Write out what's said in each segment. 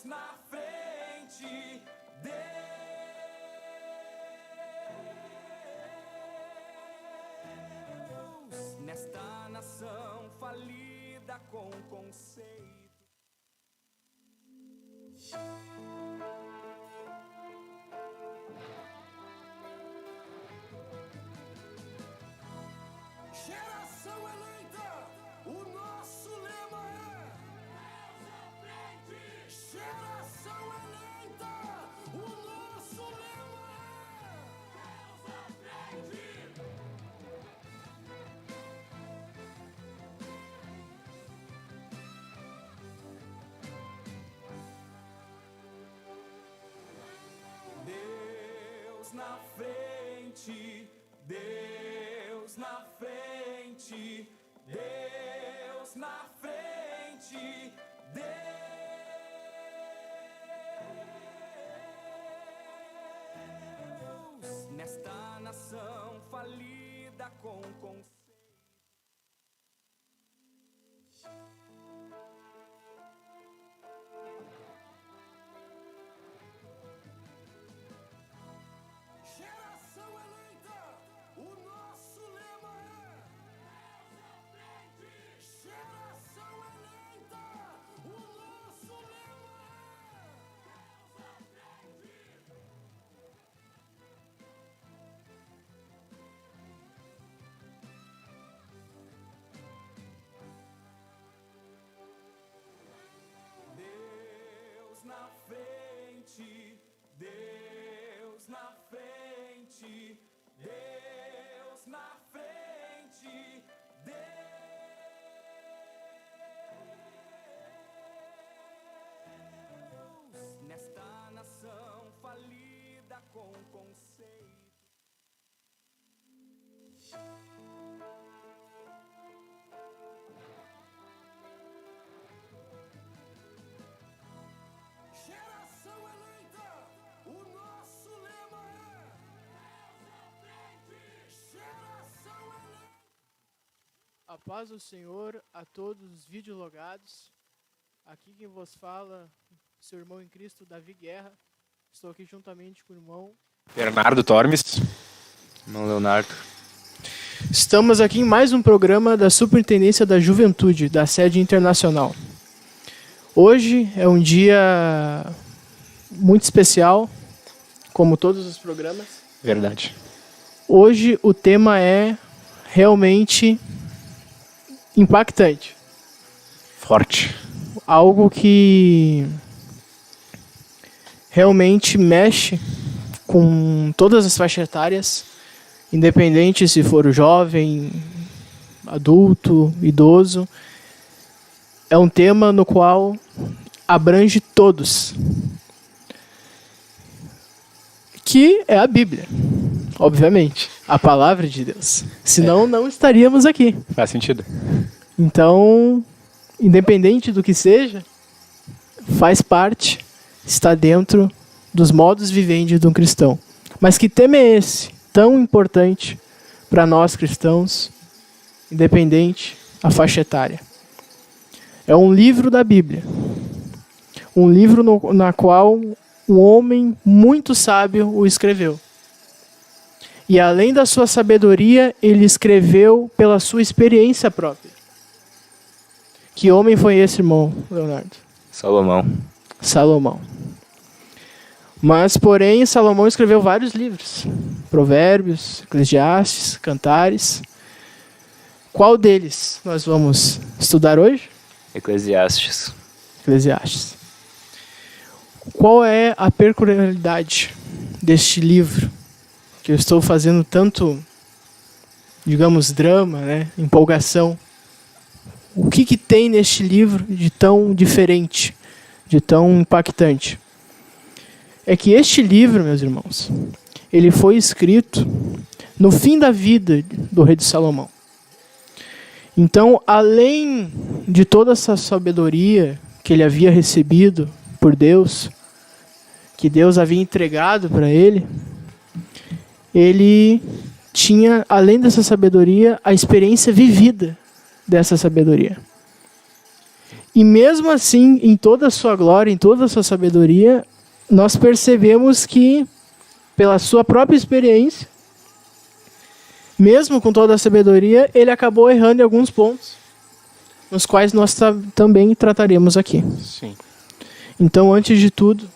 na frente, Deus nesta nação falida com conceito. Geração eleita, o nosso lema é Deus à frente. Geração eleita, o nosso lema é Deus à Deus na frente, Deus na frente, Deus na frente, Deus nesta nação falida com conceito. Geração eleita, o nosso lema é Deus à frente. Geração eleita, o nosso lema é Deus Deus na frente, Deus na frente, Deus na frente, Deus nesta nação falida com conceito. Geração eleita, o nosso lema é Deus à frente. Geração eleita. A paz do Senhor a todos os videologados. Aqui quem vos fala, seu irmão em Cristo, Davi Guerra. Estou aqui juntamente com o irmão Bernardo Tormes. Irmão Leonardo. Estamos aqui em mais um programa da Superintendência da Juventude, da sede internacional. Hoje é um dia muito especial, como todos os programas. Verdade. Hoje o tema é realmente impactante. Forte. Algo que realmente mexe com todas as faixas etárias, independente se for jovem, adulto, idoso. É um tema no qual abrange todos, que é a Bíblia, obviamente, a palavra de Deus. Senão não estaríamos aqui. Faz sentido. Então, independente do que seja, faz parte, está dentro dos modos vivendi de um cristão. Mas que tema é esse, tão importante para nós cristãos, independente a faixa etária? É um livro da Bíblia. Um livro na qual um homem muito sábio o escreveu. E além da sua sabedoria, ele escreveu pela sua experiência própria. Que homem foi esse, irmão Leonardo? Salomão. Mas, porém, Salomão escreveu vários livros. Provérbios, Eclesiastes, Cantares. Qual deles nós vamos estudar hoje? Eclesiastes. Qual é a peculiaridade deste livro? Que eu estou fazendo tanto, digamos, drama, né? Empolgação. O que tem neste livro de tão diferente, de tão impactante? É que este livro, meus irmãos, ele foi escrito no fim da vida do rei de Salomão. Então, além de toda essa sabedoria que ele havia recebido por Deus, que Deus havia entregado para ele tinha, além dessa sabedoria, a experiência vivida dessa sabedoria. E mesmo assim, em toda a sua glória, em toda a sua sabedoria, nós percebemos que, pela sua própria experiência, mesmo com toda a sabedoria, ele acabou errando em alguns pontos, nos quais nós também trataremos aqui. Sim. Então, antes de tudo,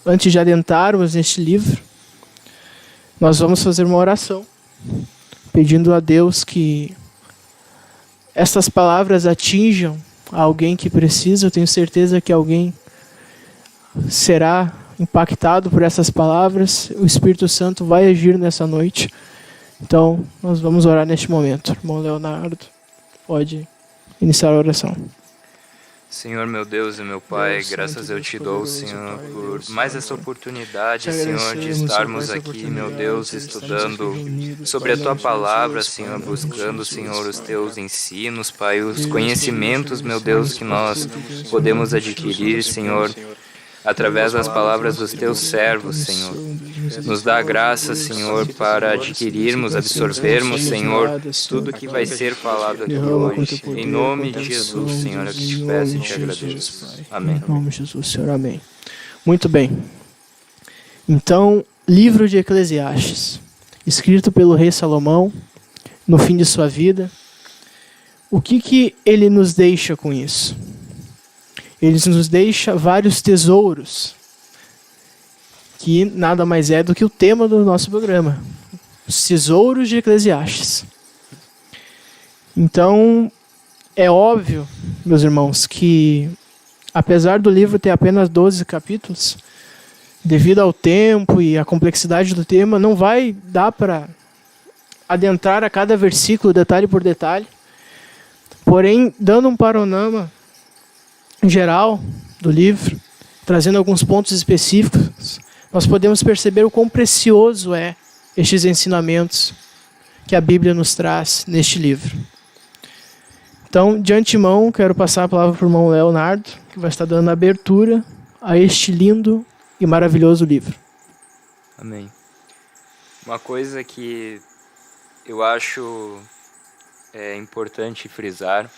antes de adentrarmos neste livro, nós vamos fazer uma oração, pedindo a Deus que estas palavras atinjam alguém que precisa. Eu tenho certeza que alguém será impactado por essas palavras. O Espírito Santo vai agir nessa noite. Então, nós vamos orar neste momento. Irmão Leonardo, pode iniciar a oração. Senhor, meu Deus e meu Pai, Deus graças Santo, eu Deus te dou, poderoso, Senhor, Pai, por Deus mais Santo, essa Pai. oportunidade, Te Senhor, de agradecemos, estarmos Pai, essa aqui, meu oportunidade, Deus, de estarmos estudando aqui reunidos, sobre a Pai, Tua em nome de palavra, Jesus, Pai, Senhor, em nome de buscando, Jesus, Senhor, os Pai. Teus ensinos, Pai, os Deus, conhecimentos, meu Deus, que nós podemos adquirir, Senhor, através das palavras dos Teus servos, Senhor. Nos dá a graça, Senhor, para adquirirmos, absorvermos, Senhor, tudo que vai ser falado aqui hoje. Em nome de Jesus, Senhor, eu te peço e te agradeço. Amém. Em nome de Jesus, Senhor, amém. Muito bem. Então, livro de Eclesiastes, escrito pelo rei Salomão, no fim de sua vida. O que ele nos deixa com isso? Ele nos deixa vários tesouros, que nada mais é do que o tema do nosso programa, os tesouros de Eclesiastes. Então, é óbvio, meus irmãos, que apesar do livro ter apenas 12 capítulos, devido ao tempo e à complexidade do tema, não vai dar para adentrar a cada versículo, detalhe por detalhe. Porém, dando um panorama geral do livro, trazendo alguns pontos específicos, nós podemos perceber o quão precioso é estes ensinamentos que a Bíblia nos traz neste livro. Então, de antemão, quero passar a palavra para o irmão Leonardo, que vai estar dando abertura a este lindo e maravilhoso livro. Amém. Uma coisa que eu acho importante frisar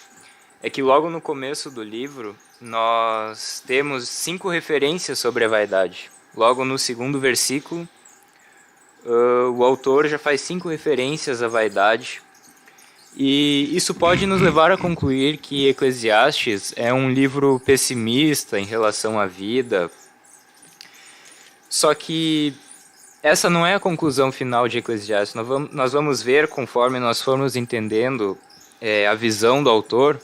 é que logo no começo do livro nós temos 5 referências sobre a vaidade. Logo no segundo versículo, o autor já faz 5 referências à vaidade. E isso pode nos levar a concluir que Eclesiastes é um livro pessimista em relação à vida. Só que essa não é a conclusão final de Eclesiastes. Nós vamos ver, conforme nós formos entendendo a visão do autor,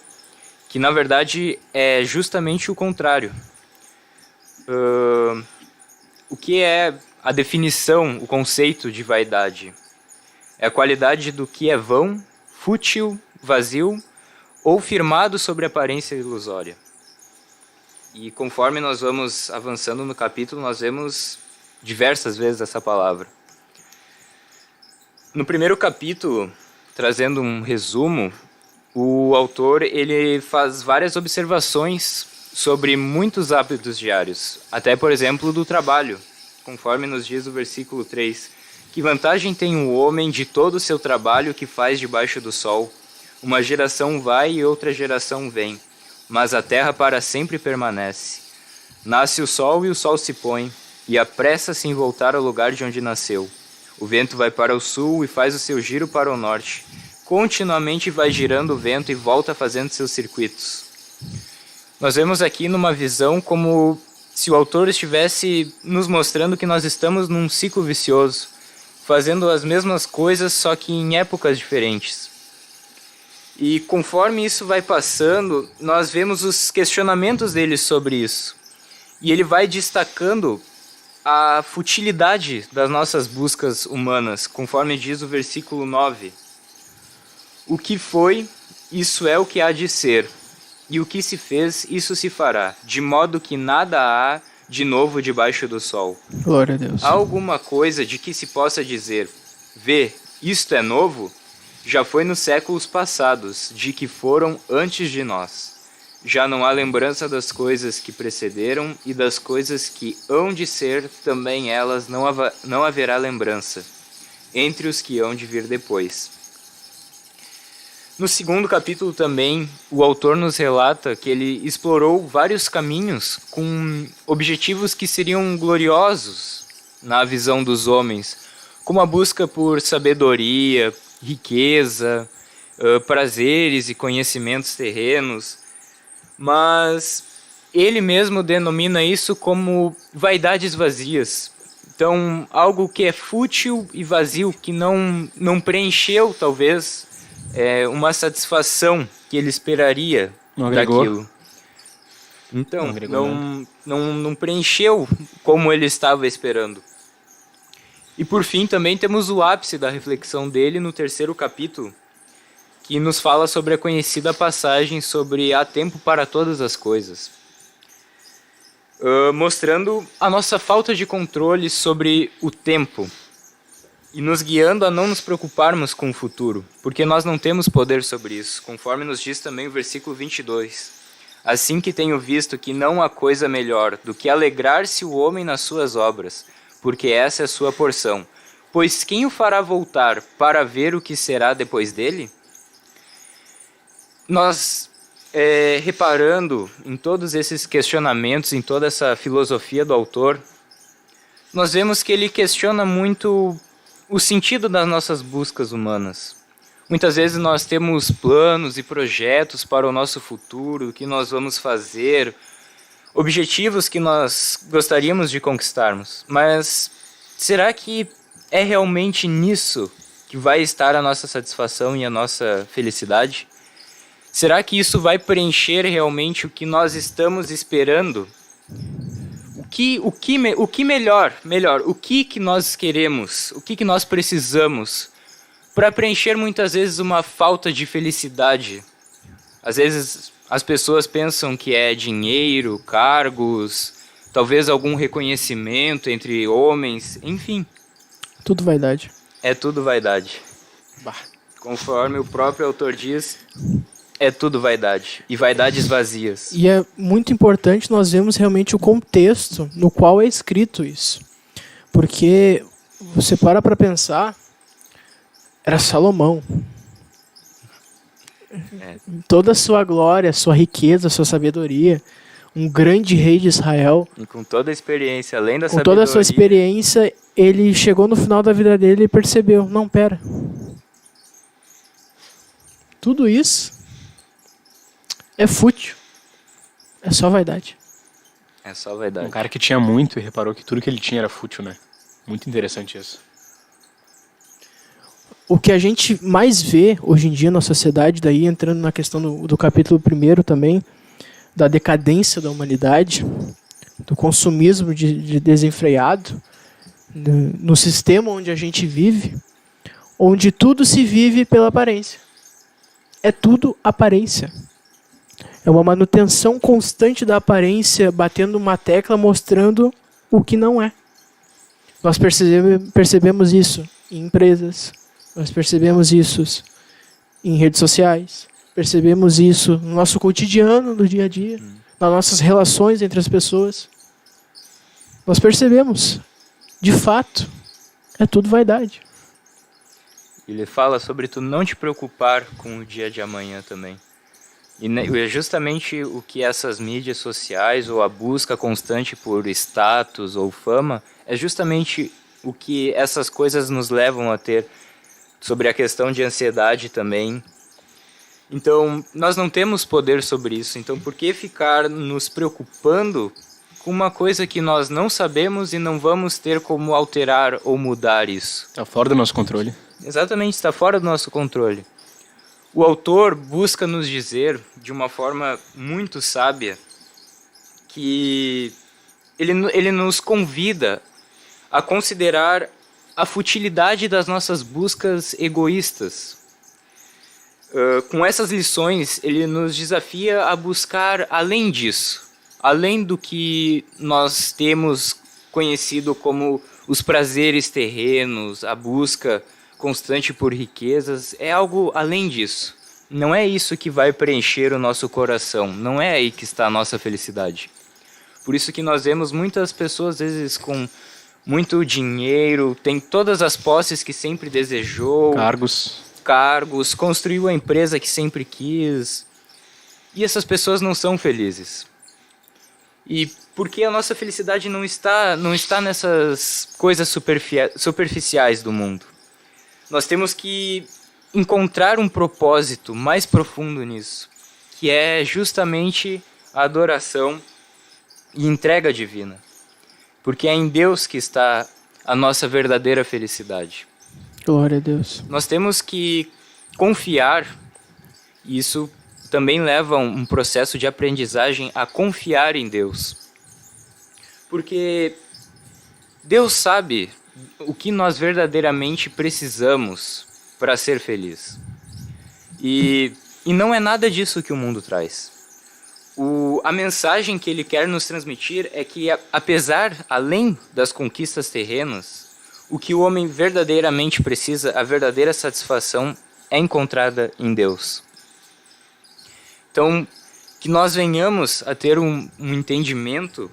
que na verdade é justamente o contrário. O que é a definição, o conceito de vaidade? É a qualidade do que é vão, fútil, vazio ou firmado sobre aparência ilusória. E conforme nós vamos avançando no capítulo, nós vemos diversas vezes essa palavra. No primeiro capítulo, trazendo um resumo, o autor ele faz várias observações sobre muitos hábitos diários, até por exemplo do trabalho, conforme nos diz o versículo 3. Que vantagem tem o homem de todo o seu trabalho que faz debaixo do sol? Uma geração vai e outra geração vem, mas a terra para sempre permanece. Nasce o sol e o sol se põe, e apressa-se em voltar ao lugar de onde nasceu. O vento vai para o sul e faz o seu giro para o norte. Continuamente vai girando o vento e volta fazendo seus circuitos. Nós vemos aqui numa visão como se o autor estivesse nos mostrando que nós estamos num ciclo vicioso, fazendo as mesmas coisas, só que em épocas diferentes. E conforme isso vai passando, nós vemos os questionamentos dele sobre isso. E ele vai destacando a futilidade das nossas buscas humanas, conforme diz o versículo 9. O que foi, isso é o que há de ser, e o que se fez, isso se fará, de modo que nada há de novo debaixo do sol. Glória a Deus. Há alguma coisa de que se possa dizer, vê, isto é novo? Já foi nos séculos passados, de que foram antes de nós. Já não há lembrança das coisas que precederam, e das coisas que hão de ser, também elas não haverá lembrança, entre os que hão de vir depois. No segundo capítulo também, o autor nos relata que ele explorou vários caminhos com objetivos que seriam gloriosos na visão dos homens, como a busca por sabedoria, riqueza, prazeres e conhecimentos terrenos, mas ele mesmo denomina isso como vaidades vazias. Então, algo que é fútil e vazio, que não preencheu, talvez, uma satisfação que ele esperaria daquilo. Então, não preencheu como ele estava esperando. E por fim, também temos o ápice da reflexão dele no terceiro capítulo, que nos fala sobre a conhecida passagem sobre há tempo para todas as coisas. Mostrando a nossa falta de controle sobre o tempo e nos guiando a não nos preocuparmos com o futuro, porque nós não temos poder sobre isso, conforme nos diz também o versículo 22. Assim que tenho visto que não há coisa melhor do que alegrar-se o homem nas suas obras, porque essa é a sua porção. Pois quem o fará voltar para ver o que será depois dele? Nós, reparando em todos esses questionamentos, em toda essa filosofia do autor, nós vemos que ele questiona muito o sentido das nossas buscas humanas. Muitas vezes nós temos planos e projetos para o nosso futuro, o que nós vamos fazer, objetivos que nós gostaríamos de conquistarmos. Mas será que é realmente nisso que vai estar a nossa satisfação e a nossa felicidade? Será que isso vai preencher realmente o que nós estamos esperando? O que melhor, o que nós queremos, o que nós precisamos para preencher muitas vezes uma falta de felicidade? Às vezes as pessoas pensam que é dinheiro, cargos, talvez algum reconhecimento entre homens, enfim. Tudo vaidade. É tudo vaidade. Conforme o próprio autor diz, é tudo vaidade. E vaidades vazias. E é muito importante nós vermos realmente o contexto no qual é escrito isso. Porque você para pensar, era Salomão. Toda a sua glória, sua riqueza, sua sabedoria, um grande rei de Israel. E com toda a experiência, além da sabedoria. Com toda a sua experiência, ele chegou no final da vida dele e percebeu, não, pera. Tudo isso é fútil. É só vaidade. É só vaidade. Um cara que tinha muito e reparou que tudo que ele tinha era fútil, né? Muito interessante isso. O que a gente mais vê hoje em dia na sociedade, daí entrando na questão do capítulo 1 também, da decadência da humanidade, do consumismo desenfreado, no sistema onde a gente vive, onde tudo se vive pela aparência. É tudo aparência. É uma manutenção constante da aparência, batendo uma tecla, mostrando o que não é. Nós percebemos isso em empresas, nós percebemos isso em redes sociais, percebemos isso no nosso cotidiano, no dia a dia, nas nossas relações entre as pessoas. Nós percebemos, de fato, é tudo vaidade. Ele fala sobre tu não te preocupar com o dia de amanhã também. E é justamente o que essas mídias sociais ou a busca constante por status ou fama é justamente o que essas coisas nos levam a ter, sobre a questão de ansiedade também. Então, nós não temos poder sobre isso. Então, por que ficar nos preocupando com uma coisa que nós não sabemos e não vamos ter como alterar ou mudar isso? Está fora do nosso controle. Exatamente, está fora do nosso controle. O autor busca nos dizer, de uma forma muito sábia, que ele nos convida a considerar a futilidade das nossas buscas egoístas. Com essas lições, ele nos desafia a buscar além disso, além do que nós temos conhecido como os prazeres terrenos, a busca constante por riquezas, é algo além disso. Não é isso que vai preencher o nosso coração, não é aí que está a nossa felicidade. Por isso que nós vemos muitas pessoas, às vezes, com muito dinheiro, tem todas as posses que sempre desejou, cargos, construiu a empresa que sempre quis. E essas pessoas não são felizes. E porque a nossa felicidade não está nessas coisas superficiais do mundo. Nós temos que encontrar um propósito mais profundo nisso, que é justamente a adoração e entrega divina. Porque é em Deus que está a nossa verdadeira felicidade. Glória a Deus. Nós temos que confiar, e isso também leva um processo de aprendizagem a confiar em Deus. Porque Deus sabe o que nós verdadeiramente precisamos para ser feliz. E não é nada disso que o mundo traz. A mensagem que ele quer nos transmitir é que, além das conquistas terrenas, o que o homem verdadeiramente precisa, a verdadeira satisfação, é encontrada em Deus. Então, que nós venhamos a ter um entendimento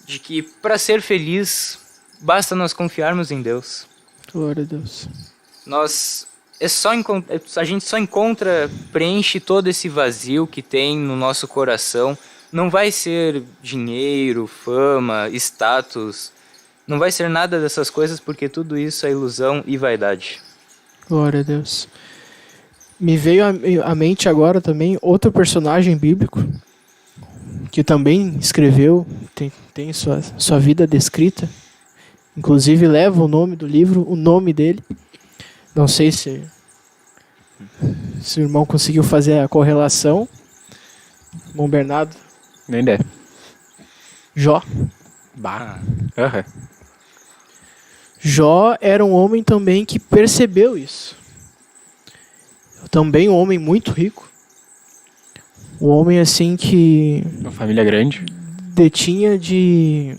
de que, para ser feliz, basta nós confiarmos em Deus. Glória a Deus. A gente só encontra, preenche todo esse vazio que tem no nosso coração. Não vai ser dinheiro, fama, status. Não vai ser nada dessas coisas, porque tudo isso é ilusão e vaidade. Glória a Deus. Me veio à mente agora também outro personagem bíblico que também escreveu, tem sua vida descrita. Inclusive leva o nome do livro, o nome dele. Não sei se o irmão conseguiu fazer a correlação. Bom Bernardo. Nem deve. Jó. Bah. Jó era um homem também que percebeu isso. Também um homem muito rico. Um homem assim que... Uma família grande. Detinha de...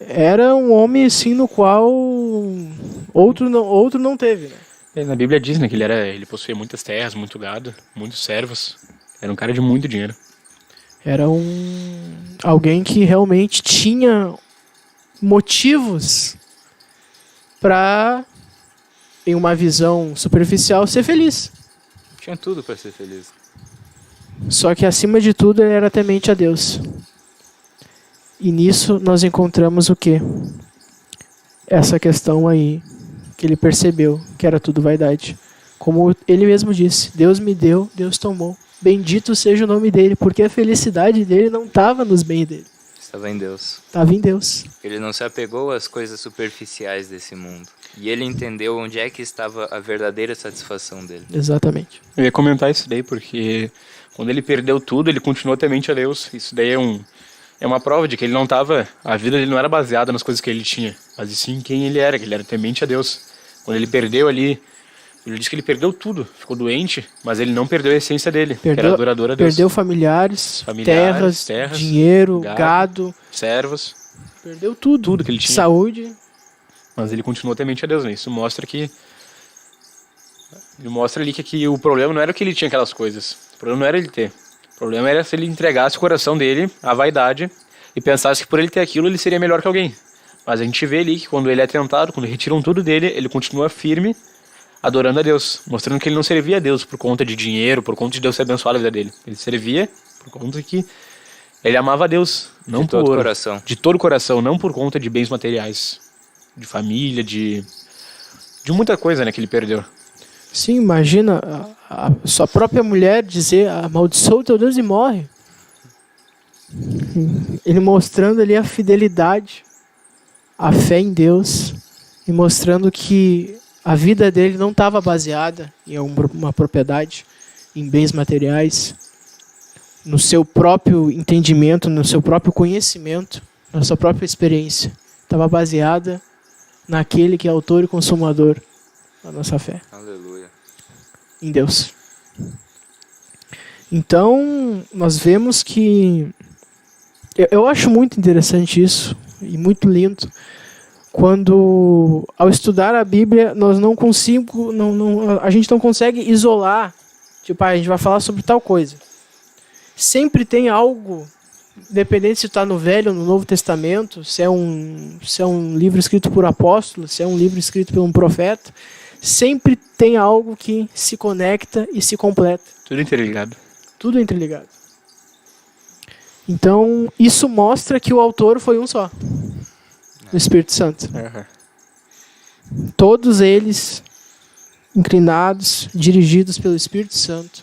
Era um homem assim no qual outro não teve, né? Na Bíblia diz, né, que ele possuía muitas terras, muito gado, muitos servos. Era um cara de muito dinheiro. Era alguém que realmente tinha motivos para, em uma visão superficial, ser feliz. Tinha tudo para ser feliz. Só que acima de tudo ele era temente a Deus. E nisso nós encontramos o quê? Essa questão aí que ele percebeu que era tudo vaidade. Como ele mesmo disse, Deus me deu, Deus tomou. Bendito seja o nome dele, porque a felicidade dele não estava nos bens dele. Estava em Deus. Estava em Deus. Ele não se apegou às coisas superficiais desse mundo. E ele entendeu onde é que estava a verdadeira satisfação dele. Exatamente. Eu ia comentar isso daí, porque quando ele perdeu tudo, ele continuou temente a Deus. Isso daí é uma prova de que ele não estava... A vida dele não era baseada nas coisas que ele tinha, mas sim quem ele era, que ele era temente a Deus. Quando ele perdeu ali... Ele disse que ele perdeu tudo, ficou doente, mas ele não perdeu a essência dele, que era adorador a Deus. Perdeu familiares, terras, dinheiro, gado, servos. Perdeu tudo. Tudo que ele tinha. Saúde. Mas ele continuou temente a Deus, né? Isso mostra que... Ele mostra ali que o problema não era que ele tinha aquelas coisas. O problema não era ele ter. O problema era se ele entregasse o coração dele à vaidade e pensasse que por ele ter aquilo ele seria melhor que alguém. Mas a gente vê ali que quando ele é tentado, quando retiram tudo dele, ele continua firme, adorando a Deus, mostrando que ele não servia a Deus por conta de dinheiro, por conta de Deus ter abençoado a vida dele. Ele servia por conta que ele amava a Deus, não de todo o coração. De todo o coração, não por conta de bens materiais, de família, de muita coisa, né, que ele perdeu. Sim, imagina a sua própria mulher dizer: amaldiçoa o teu Deus e morre. Ele mostrando ali a fidelidade, a fé em Deus, e mostrando que a vida dele não estava baseada em uma propriedade, em bens materiais, no seu próprio entendimento, no seu próprio conhecimento, na sua própria experiência. Estava baseada naquele que é autor e consumador da nossa fé. Aleluia. Em Deus. Então, nós vemos que... Eu acho muito interessante isso, e muito lindo, quando, ao estudar a Bíblia, nós não conseguimos, a gente não consegue isolar, tipo, a gente vai falar sobre tal coisa. Sempre tem algo, independente se está no Velho ou no Novo Testamento, se é um livro escrito por apóstolo, se é um livro escrito por um profeta, sempre tem algo que se conecta e se completa. Tudo interligado. Tudo interligado. Então, isso mostra que o autor foi um só. O Espírito Santo. Todos eles inclinados, dirigidos pelo Espírito Santo,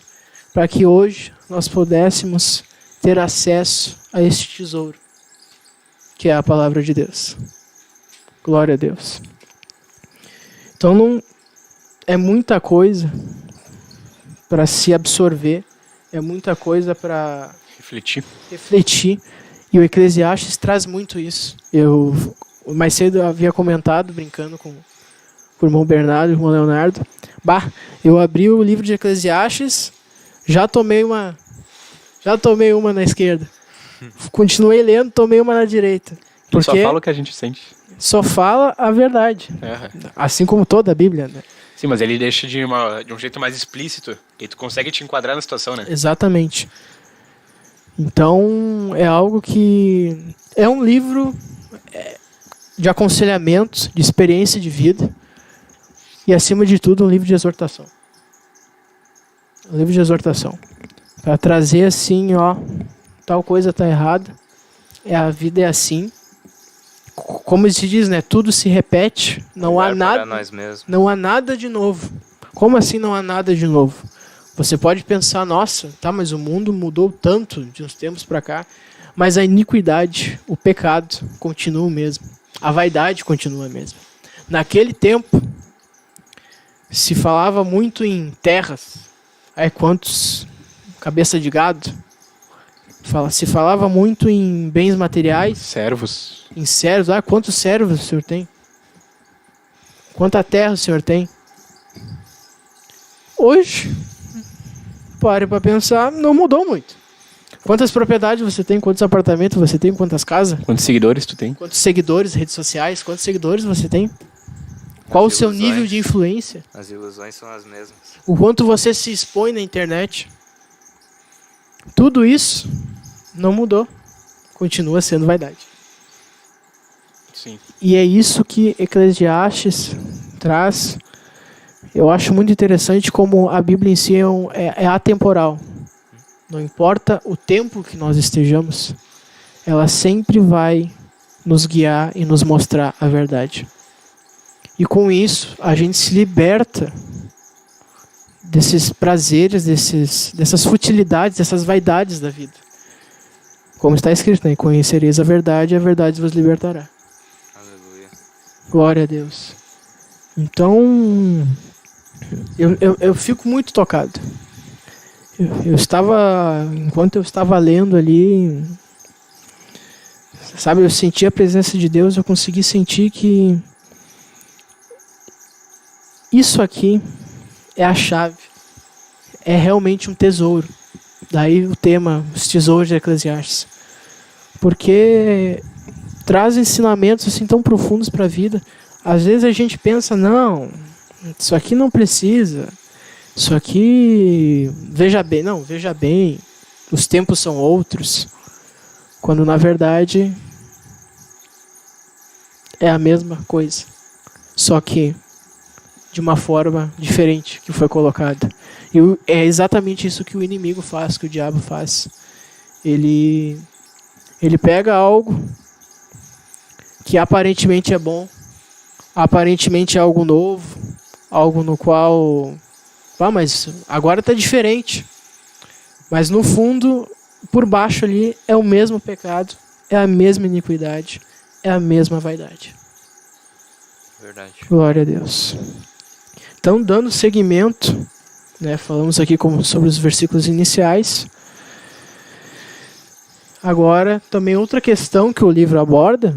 para que hoje nós pudéssemos ter acesso a este tesouro, que é a palavra de Deus. Glória a Deus. Então, não é muita coisa para se absorver, é muita coisa para refletir, e o Eclesiastes traz muito isso. Eu mais cedo havia comentado, brincando com o irmão Bernardo e o irmão Leonardo, eu abri o livro de Eclesiastes, já tomei uma na esquerda, continuei lendo, tomei uma na direita, porque só fala o que a gente sente. Só fala a verdade, assim como toda a Bíblia, né? Sim, mas ele deixa de um jeito mais explícito, que tu consegue te enquadrar na situação, né? Exatamente. Então, é algo que é um livro de aconselhamento, de experiência de vida, e acima de tudo um livro de exortação. Um livro de exortação. Para trazer assim, tal coisa está errada, a vida é assim. Como se diz, né? Tudo se repete, não há nada de novo. Como assim não há nada de novo? Você pode pensar, nossa, mas o mundo mudou tanto de uns tempos para cá, mas a iniquidade, o pecado continua o mesmo. A vaidade continua a mesma. Naquele tempo, se falava muito em terras. Quantos cabeça de gado? Se falava muito em bens materiais. Servos. Em servos. Quantos servos o senhor tem? Quanta terra o senhor tem? Hoje, pare para pensar, não mudou muito. Quantas propriedades você tem? Quantos apartamentos você tem? Quantas casas? Quantos seguidores tu tem? Quantos seguidores, redes sociais? Quantos seguidores você tem? Qual o seu nível de influência? As ilusões são as mesmas. O quanto você se expõe na internet? Tudo isso não mudou. Continua sendo vaidade. Sim. E é isso que Eclesiastes traz. Eu acho muito interessante como a Bíblia em si é atemporal. Não importa o tempo que nós estejamos, ela sempre vai nos guiar e nos mostrar a verdade. E com isso, a gente se liberta desses prazeres, dessas futilidades, dessas vaidades da vida. Como está escrito, né? Conhecereis a verdade vos libertará. Aleluia. Glória a Deus. Então, eu fico muito tocado. Enquanto eu estava lendo ali, eu senti a presença de Deus, eu consegui sentir que isso aqui é a chave, é realmente um tesouro. Daí o tema, os tesouros de Eclesiastes, porque traz ensinamentos assim tão profundos para a vida. Às vezes a gente pensa, não, isso aqui não precisa, isso aqui, veja bem, os tempos são outros, quando na verdade é a mesma coisa, só que de uma forma diferente que foi colocada. E é exatamente isso que o inimigo faz, que o diabo faz. Ele pega algo que aparentemente é bom, aparentemente é algo novo, algo no qual, mas agora está diferente. Mas no fundo, por baixo ali, é o mesmo pecado, é a mesma iniquidade, é a mesma vaidade. Verdade. Glória a Deus. Então, dando seguimento, né, falamos aqui sobre os versículos iniciais. Agora, também outra questão que o livro aborda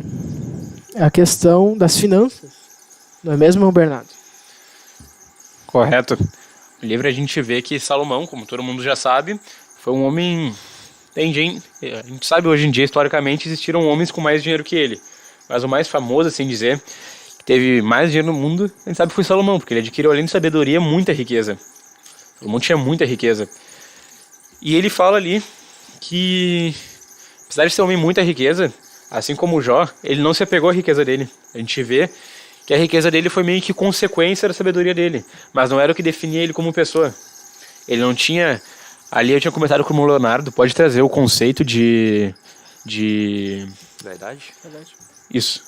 é a questão das finanças. Não é mesmo, Bernardo? Correto. No livro a gente vê que Salomão, como todo mundo já sabe, foi um homem... A gente sabe hoje em dia, historicamente, existiram homens com mais dinheiro que ele. Mas o mais famoso, assim dizer, que teve mais dinheiro no mundo, a gente sabe que foi Salomão, porque ele adquiriu, além de sabedoria, muita riqueza. Salomão tinha muita riqueza. E ele fala ali que, apesar de ser um homem muita riqueza, assim como o Jó, ele não se apegou à riqueza dele. A gente vê que a riqueza dele foi meio que consequência da sabedoria dele, mas não era o que definia ele como pessoa. Ele não tinha... Ali eu tinha comentado com o Leonardo, pode trazer o conceito de... Verdade? Isso.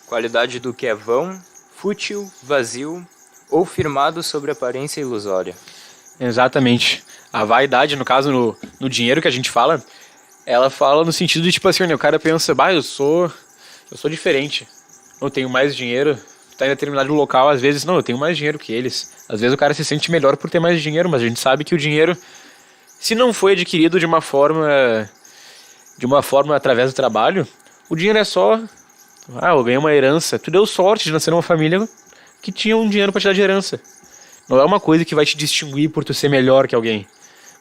Qualidade do que é vão, fútil, vazio ou firmado sobre aparência ilusória. Exatamente. A vaidade, no caso, no dinheiro que a gente fala, ela fala no sentido de, tipo assim, o cara pensa, eu sou diferente. Eu tenho mais dinheiro. Tá em determinado local, às vezes, não, eu tenho mais dinheiro que eles. Às vezes o cara se sente melhor por ter mais dinheiro, mas a gente sabe que o dinheiro, se não foi adquirido de uma forma através do trabalho, o dinheiro é só, eu ganhei uma herança. Tu deu sorte de nascer numa família que tinha um dinheiro pra te dar de herança. Não é uma coisa que vai te distinguir por tu ser melhor que alguém.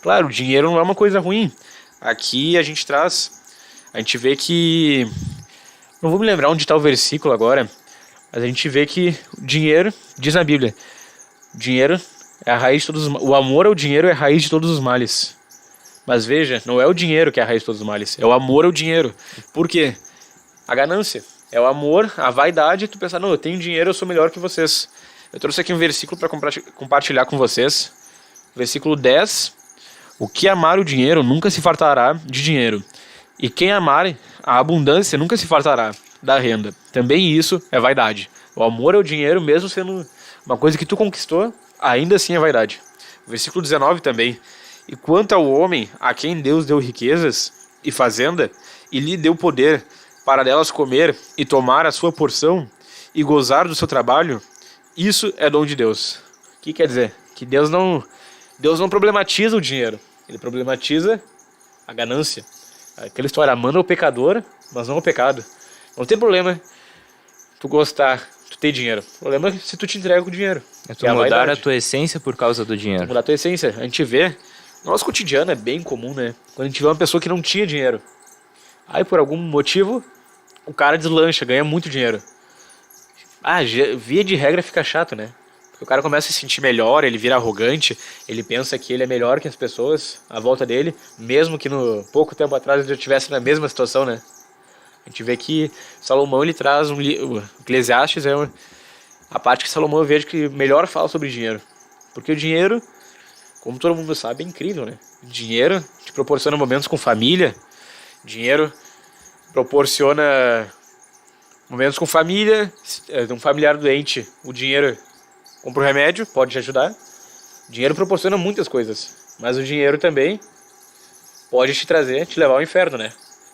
Claro, o dinheiro não é uma coisa ruim. Aqui a gente vê que, não vou me lembrar onde está o versículo agora, mas a gente vê que o dinheiro, diz na Bíblia, dinheiro é a raiz de todos o amor ao dinheiro é a raiz de todos os males. Mas veja, não é o dinheiro que é a raiz de todos os males, é o amor ao dinheiro. Por quê? A ganância. É o amor, a vaidade, tu pensar, não, eu tenho dinheiro, eu sou melhor que vocês. Eu trouxe aqui um versículo para compartilhar com vocês. Versículo 10. O que amar o dinheiro nunca se fartará de dinheiro. E quem amar a abundância nunca se fartará da renda. Também isso é vaidade. O amor ao dinheiro, mesmo sendo uma coisa que tu conquistou, ainda assim é vaidade. Versículo 19 também. E quanto ao homem a quem Deus deu riquezas e fazenda, e lhe deu poder para delas comer e tomar a sua porção e gozar do seu trabalho, isso é dom de Deus. O que quer dizer? Que Deus não problematiza o dinheiro. Ele problematiza a ganância. Aquela história, amando o pecador, mas não o pecado. Não tem problema tu gostar, tu ter dinheiro. O problema é se tu te entrega o dinheiro. É tu mudar a tua essência por causa do dinheiro. Mudar a tua essência. A gente vê, no nosso cotidiano é bem comum, né? Quando a gente vê uma pessoa que não tinha dinheiro, aí por algum motivo o cara deslancha, ganha muito dinheiro. Via de regra fica chato, né? Porque o cara começa a se sentir melhor, ele vira arrogante, ele pensa que ele é melhor que as pessoas à volta dele, mesmo que no pouco tempo atrás ele já estivesse na mesma situação, né? A gente vê que Salomão, ele traz o Eclesiastes, a parte que Salomão eu vejo que melhor fala sobre dinheiro. Porque o dinheiro, como todo mundo sabe, é incrível, né? O dinheiro te proporciona momentos com família, dinheiro proporciona momentos com família, um familiar doente, o dinheiro compra o remédio, pode te ajudar. O dinheiro proporciona muitas coisas, mas o dinheiro também pode te levar ao inferno, né?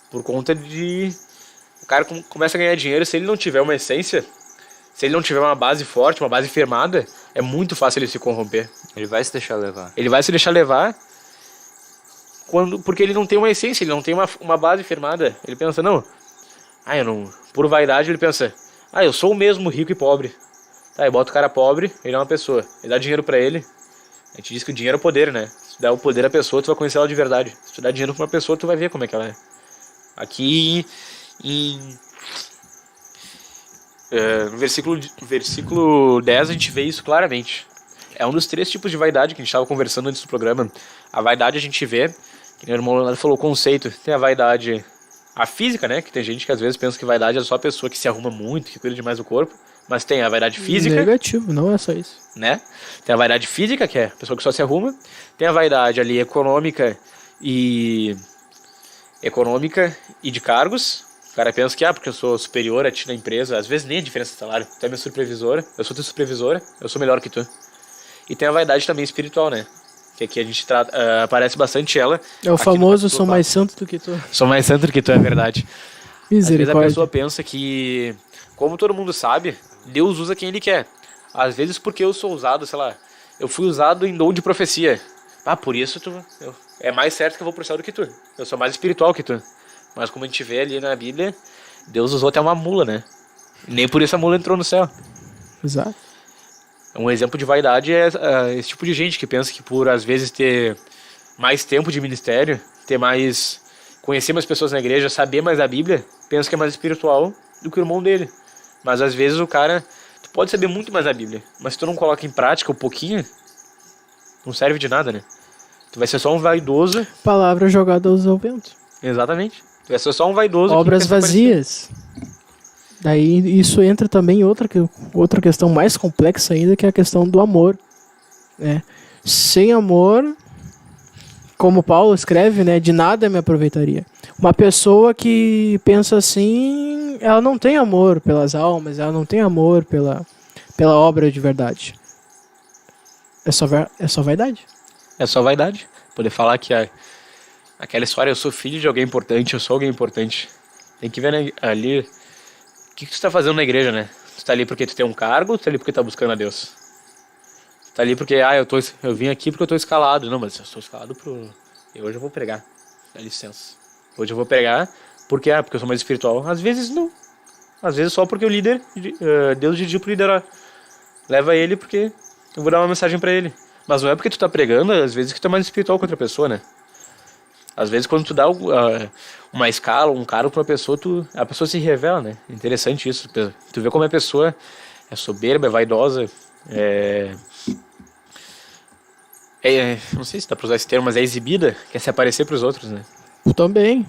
Por conta de... O cara começa a ganhar dinheiro, se ele não tiver uma essência, se ele não tiver uma base forte, uma base firmada, é muito fácil ele se corromper. Ele vai se deixar levar. Ele vai se deixar levar porque ele não tem uma essência, ele não tem uma base firmada. Ele pensa, por vaidade ele pensa, eu sou o mesmo rico e pobre. Tá, e bota o cara pobre, ele é uma pessoa. Ele dá dinheiro pra ele. A gente diz que o dinheiro é poder, né? Se tu dá o poder à pessoa, tu vai conhecer ela de verdade. Se tu dá dinheiro pra uma pessoa, tu vai ver como é que ela é. Aqui no versículo 10 a gente vê isso claramente. É um dos 3 tipos de vaidade que a gente estava conversando antes do programa. A vaidade a gente vê, que o irmão Leonardo falou o conceito. Tem a vaidade, a física, né? Que tem gente que às vezes pensa que vaidade é só a pessoa que se arruma muito, que cuida demais do corpo. Mas tem a vaidade física. Negativo, não é só isso. Né? Tem a vaidade física, que é a pessoa que só se arruma. Tem a vaidade ali econômica e de cargos. O cara pensa que, porque eu sou superior a ti na empresa, às vezes nem a diferença de salário. Tu é minha supervisora, eu sou tua supervisora, eu sou melhor que tu. E tem a vaidade também espiritual, né? Que aqui a gente aparece bastante ela. É o famoso, sou mais santo do que tu. Sou mais santo do que tu, é verdade. Às vezes a pessoa pensa que, como todo mundo sabe, Deus usa quem Ele quer. Às vezes porque eu sou usado, eu fui usado em dom de profecia. Por isso é mais certo que eu vou pro céu do que tu. Eu sou mais espiritual que tu. Mas como a gente vê ali na Bíblia, Deus usou até uma mula, né? Nem por isso a mula entrou no céu. Exato. Um exemplo de vaidade é esse tipo de gente que pensa que por, às vezes, ter mais tempo de ministério, conhecer mais pessoas na igreja, saber mais da Bíblia, pensa que é mais espiritual do que o irmão dele. Mas, às vezes, tu pode saber muito mais da Bíblia, mas se tu não coloca em prática um pouquinho, não serve de nada, né? Tu vai ser só um vaidoso. Palavra jogada ao vento. Exatamente. Tu vai ser só um vaidoso. Obras vazias. Daí isso entra também em outra questão mais complexa ainda, que é a questão do amor, né? Sem amor, como Paulo escreve, né, de nada me aproveitaria. Uma pessoa que pensa assim, ela não tem amor pelas almas, ela não tem amor pela obra de verdade. É só vaidade. É só vaidade. Poder falar que aquela história, eu sou filho de alguém importante, eu sou alguém importante. Tem que ver, né, ali, o que tu tá fazendo na igreja, né? Tu tá ali porque tu tem um cargo, ou tu tá ali porque tá buscando a Deus? Tu tá ali porque, eu vim aqui porque eu tô escalado. Não, mas eu estou escalado hoje eu vou pregar. Dá licença. Hoje eu vou pregar porque eu sou mais espiritual. Às vezes não. Às vezes só porque o líder, Deus dirigiu pro liderar. Leva ele porque eu vou dar uma mensagem pra ele. Mas não é porque tu tá pregando, às vezes que tu é mais espiritual que outra pessoa, né? Às vezes quando tu dá uma escala, um cargo pra uma pessoa, a pessoa se revela, né? Interessante isso. Tu vê como a pessoa é soberba, é vaidosa, não sei se dá pra usar esse termo, mas é exibida, quer se aparecer pros outros, né? Também.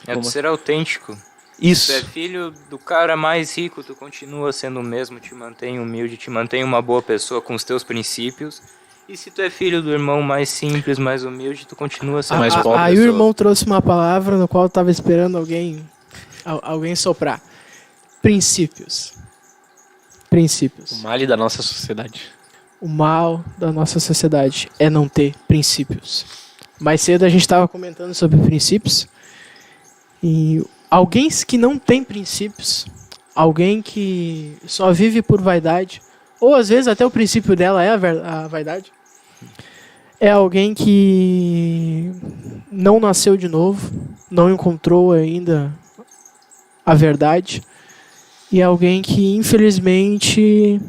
É de ser autêntico. Isso. Tu é filho do cara mais rico, tu continua sendo o mesmo, te mantém humilde, te mantém uma boa pessoa com os teus princípios. E se tu é filho do irmão mais simples, mais humilde, tu continua sendo mais uma boa pobre. Aí o pessoa. irmão trouxe uma palavra no qual eu tava esperando alguém soprar. Princípios. O mal da nossa sociedade. O mal da nossa sociedade é não ter princípios. Mais cedo a gente estava comentando sobre princípios. E alguém que não tem princípios, alguém que só vive por vaidade, ou às vezes até o princípio dela é a vaidade, é alguém que não nasceu de novo, não encontrou ainda a verdade, e é alguém que infelizmente,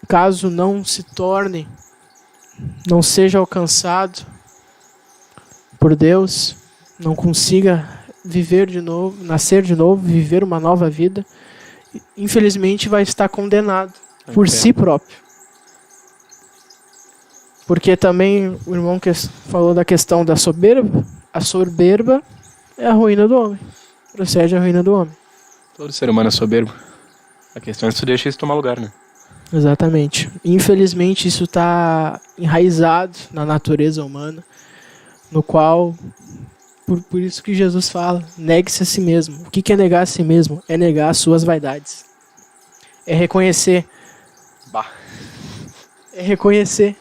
caso não se torne, não seja alcançado por Deus, não consiga viver de novo, nascer de novo, viver uma nova vida, infelizmente vai estar condenado por si próprio. Porque também o irmão que falou da questão da soberba, a soberba é a ruína do homem. Procede a ruína do homem. Todo ser humano é soberbo. A questão é se tu deixa isso tomar lugar, né? Exatamente. Infelizmente isso está enraizado na natureza humana, no qual, por isso que Jesus fala, negue-se a si mesmo. O que é negar a si mesmo? É negar as suas vaidades. É reconhecer. É reconhecer.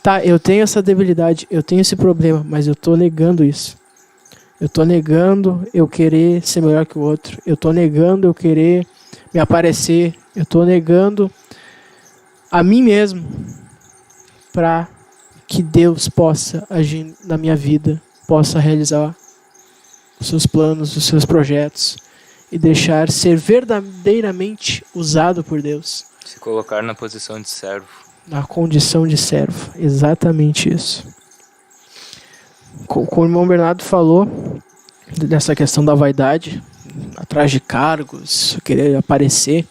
Tá, eu tenho essa debilidade, eu tenho esse problema, mas eu tô negando isso. Eu tô negando eu querer ser melhor que o outro. Eu tô negando eu querer me aparecer. Eu tô negando a mim mesmo para que Deus possa agir na minha vida, possa realizar os seus planos, os seus projetos e deixar ser verdadeiramente usado por Deus. Se colocar na posição de servo. Na condição de servo, exatamente isso. Como o irmão Bernardo falou dessa questão da vaidade, atrás de cargos, querer aparecer.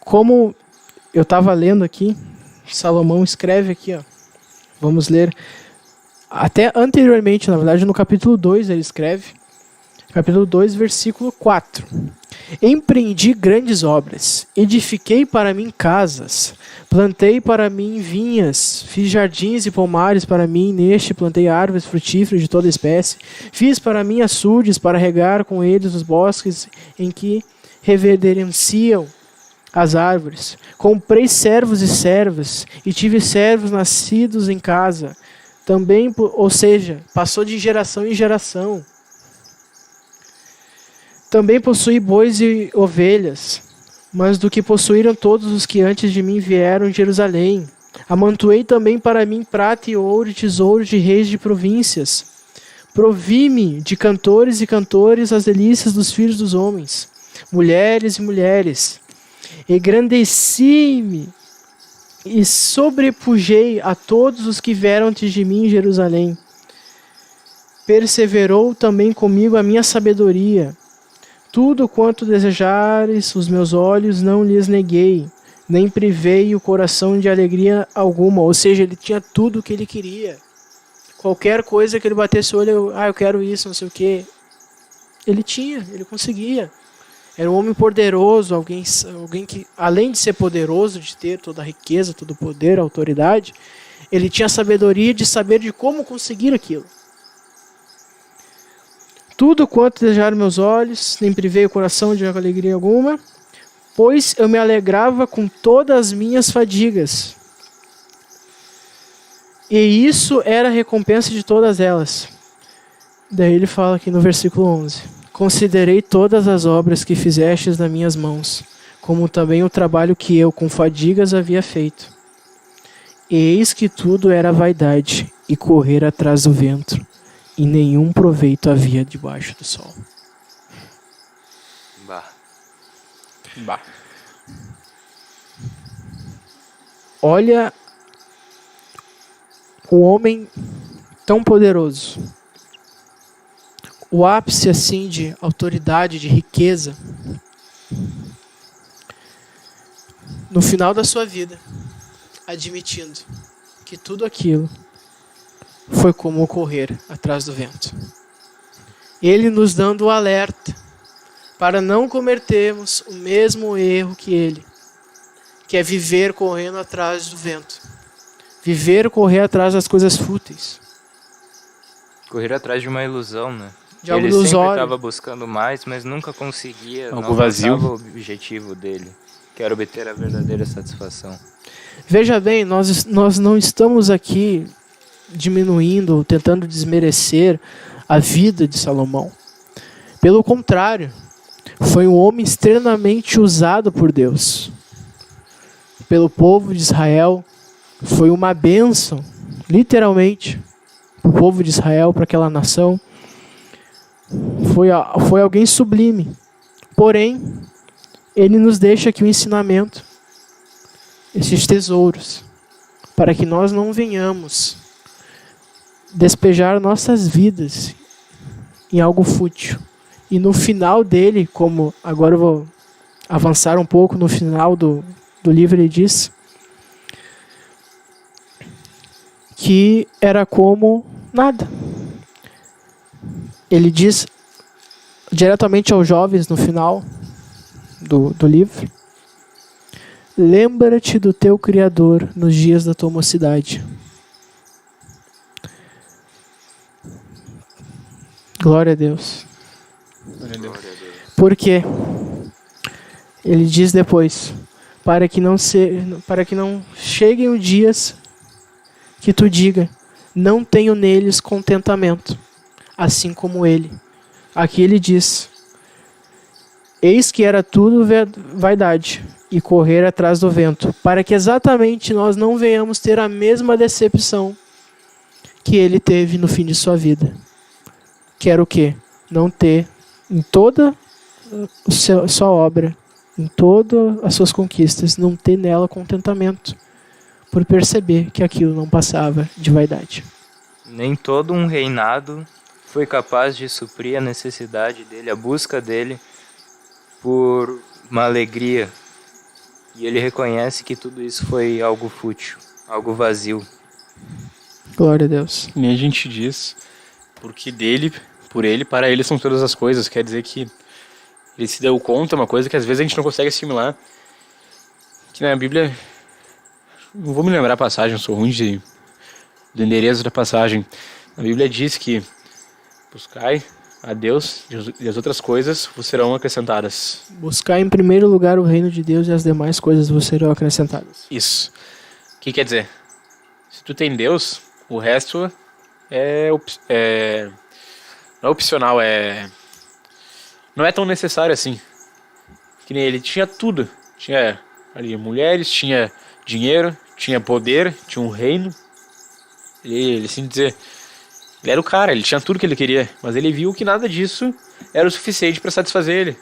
Como eu estava lendo aqui, Salomão escreve aqui, ó. Vamos ler. Até anteriormente, na verdade, no capítulo 2 ele escreve. Capítulo 2, versículo 4. Empreendi grandes obras, edifiquei para mim casas, plantei para mim vinhas, fiz jardins e pomares para mim, neste plantei árvores frutíferas de toda espécie, fiz para mim açudes para regar com eles os bosques em que reverenciam as árvores. Comprei servos e servas, e tive servos nascidos em casa, também, ou seja, passou de geração em geração. Também possuí bois e ovelhas, mas do que possuíram todos os que antes de mim vieram em Jerusalém. Amontoei também para mim prata e ouro e tesouros de reis de províncias. Provi-me de cantores e cantores as delícias dos filhos dos homens, mulheres e mulheres. Engrandeci-me e sobrepujei a todos os que vieram antes de mim em Jerusalém. Perseverou também comigo a minha sabedoria. Tudo quanto desejares os meus olhos não lhes neguei, nem privei o coração de alegria alguma. Ou seja, ele tinha tudo o que ele queria. Qualquer coisa que ele batesse o olho, eu quero isso, não sei o quê. ele tinha, ele conseguia. Era um homem poderoso, alguém que, além de ser poderoso, de ter toda a riqueza, todo o poder, a autoridade, ele tinha a sabedoria de saber de como conseguir aquilo. Tudo quanto desejaram meus olhos, nem privei o coração de alegria alguma, pois eu me alegrava com todas as minhas fadigas. E isso era a recompensa de todas elas. Daí ele fala aqui no versículo 11. Considerei todas as obras que fizestes nas minhas mãos, como também o trabalho que eu com fadigas havia feito. E eis que tudo era vaidade e correr atrás do vento, e nenhum proveito havia debaixo do sol. Bah. Olha o homem tão poderoso, o ápice assim de autoridade, de riqueza, no final da sua vida, admitindo que tudo aquilo foi como correr atrás do vento. Ele nos dando o alerta para não cometermos o mesmo erro que ele, que é viver correndo atrás do vento. Viver correr atrás das coisas fúteis. Correr atrás de uma ilusão, né? De algo ele sempre ilusório. estava buscando mais, mas nunca conseguia. Algo não vazio. alcançava o objetivo dele, que era obter a verdadeira satisfação. Veja bem, nós não estamos aqui diminuindo, tentando desmerecer a vida de Salomão. Pelo contrário, foi um homem extremamente usado por Deus. Pelo povo de Israel, foi uma bênção, literalmente, para o povo de Israel, para aquela nação. Foi alguém sublime. Porém, ele nos deixa aqui o ensinamento, esses tesouros, para que nós não venhamos despejar nossas vidas em algo fútil. E no final dele, como agora eu vou avançar um pouco, no final do livro ele diz que era como nada. Ele diz diretamente aos jovens no final do livro: lembra-te do teu Criador nos dias da tua mocidade. Glória a Deus. Porque ele diz depois, para que não cheguem os dias que tu diga, não tenho neles contentamento, assim como ele. Aqui ele diz, eis que era tudo vaidade e correr atrás do vento, para que exatamente nós não venhamos ter a mesma decepção que ele teve no fim de sua vida. Que era o quê? Não ter em toda a sua obra, em todas as suas conquistas, não ter nela contentamento, por perceber que aquilo não passava de vaidade. Nem todo um reinado foi capaz de suprir a necessidade dele, a busca dele por uma alegria. E ele reconhece que tudo isso foi algo fútil, algo vazio. Glória a Deus. Nem a gente diz, porque dele, por ele, para ele são todas as coisas. Quer dizer que ele se deu conta, uma coisa que às vezes a gente não consegue assimilar. Que na Bíblia, não vou me lembrar a passagem, eu sou ruim do endereço da passagem. A Bíblia diz que buscai a Deus e as outras coisas vos serão acrescentadas. Buscar em primeiro lugar o reino de Deus e as demais coisas vos serão acrescentadas. Isso. O que quer dizer? Se tu tem Deus, o resto não é opcional, não é tão necessário assim. Que nem ele tinha tudo. Tinha ali mulheres, tinha dinheiro, tinha poder, tinha um reino. Ele assim dizer, ele era o cara, ele tinha tudo que ele queria, mas ele viu que nada disso era o suficiente para satisfazer ele.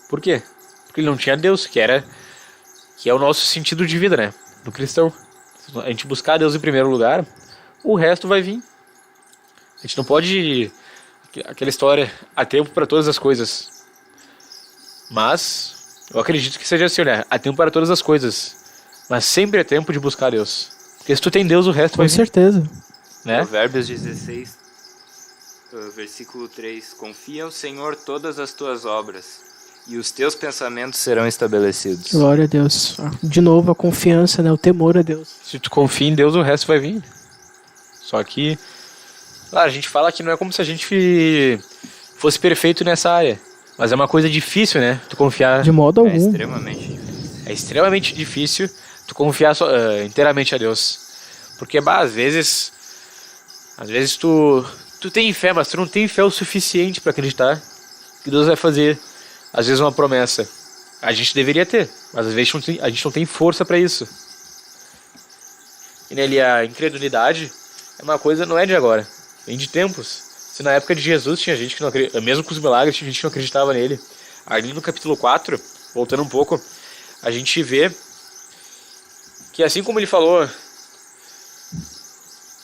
Por quê? Porque ele não tinha Deus, que é o nosso sentido de vida, né? Do cristão. A gente buscar Deus em primeiro lugar, o resto vai vir. A gente não pode... Aquela história, há tempo para todas as coisas. Mas eu acredito que seja assim, né? Há tempo para todas as coisas, mas sempre é tempo de buscar Deus. Porque se tu tem Deus, o resto vai vir. Com certeza. Né? Provérbios 16 versículo 3. Confia ao Senhor todas as tuas obras, e os teus pensamentos serão estabelecidos. Glória a Deus. De novo, a confiança, né? O temor a Deus. Se tu confia em Deus, o resto vai vir. Só que, claro, a gente fala que não é como se a gente fosse perfeito nessa área. Mas é uma coisa difícil, né? Tu confiar. De modo É algum. extremamente difícil. É extremamente difícil tu confiar inteiramente a Deus. Porque, às vezes tu tem fé, mas tu não tem fé o suficiente para acreditar que Deus vai fazer, às vezes, uma promessa. A gente deveria ter, mas às vezes a gente não tem força para isso. E ali a incredulidade é uma coisa, não é de agora, vem de tempos. Se na época de Jesus tinha gente que não acreditava, mesmo com os milagres, tinha gente que não acreditava nele. Ali no capítulo 4, voltando um pouco, a gente vê que assim como ele falou,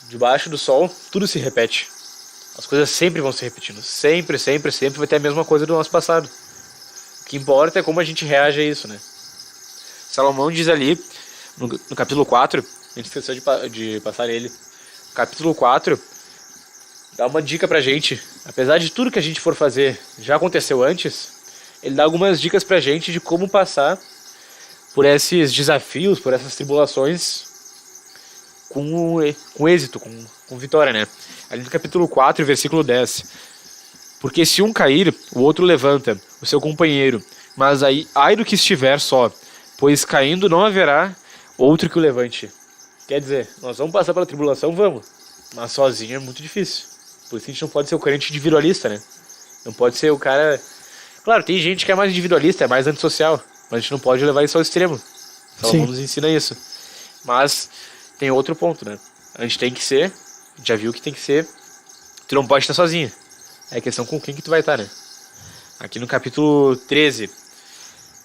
debaixo do sol, tudo se repete. As coisas sempre vão se repetindo. Sempre, sempre, sempre vai ter a mesma coisa do nosso passado. O que importa é como a gente reage a isso, né? Salomão diz ali, no capítulo 4, a gente esqueceu de passar ele. Capítulo 4 dá uma dica pra gente. Apesar de tudo que a gente for fazer já aconteceu antes, ele dá algumas dicas pra gente de como passar por esses desafios, por essas tribulações com êxito, com vitória, né? Ali no capítulo 4, versículo 10. Porque se um cair, o outro levanta, o seu companheiro. Mas aí, ai do que estiver só, pois caindo não haverá outro que o levante. Quer dizer, nós vamos passar pela tribulação, vamos. Mas sozinho é muito difícil. Por isso que a gente não pode ser o crente individualista, né? Não pode ser o cara... Claro, tem gente que é mais individualista, é mais antissocial. Mas a gente não pode levar isso ao extremo. Salomão nos ensina isso. Mas tem outro ponto, né? A gente tem que ser... Já viu que tem que ser... Tu não pode estar sozinho. É questão com quem que tu vai estar, né? Aqui no capítulo 13.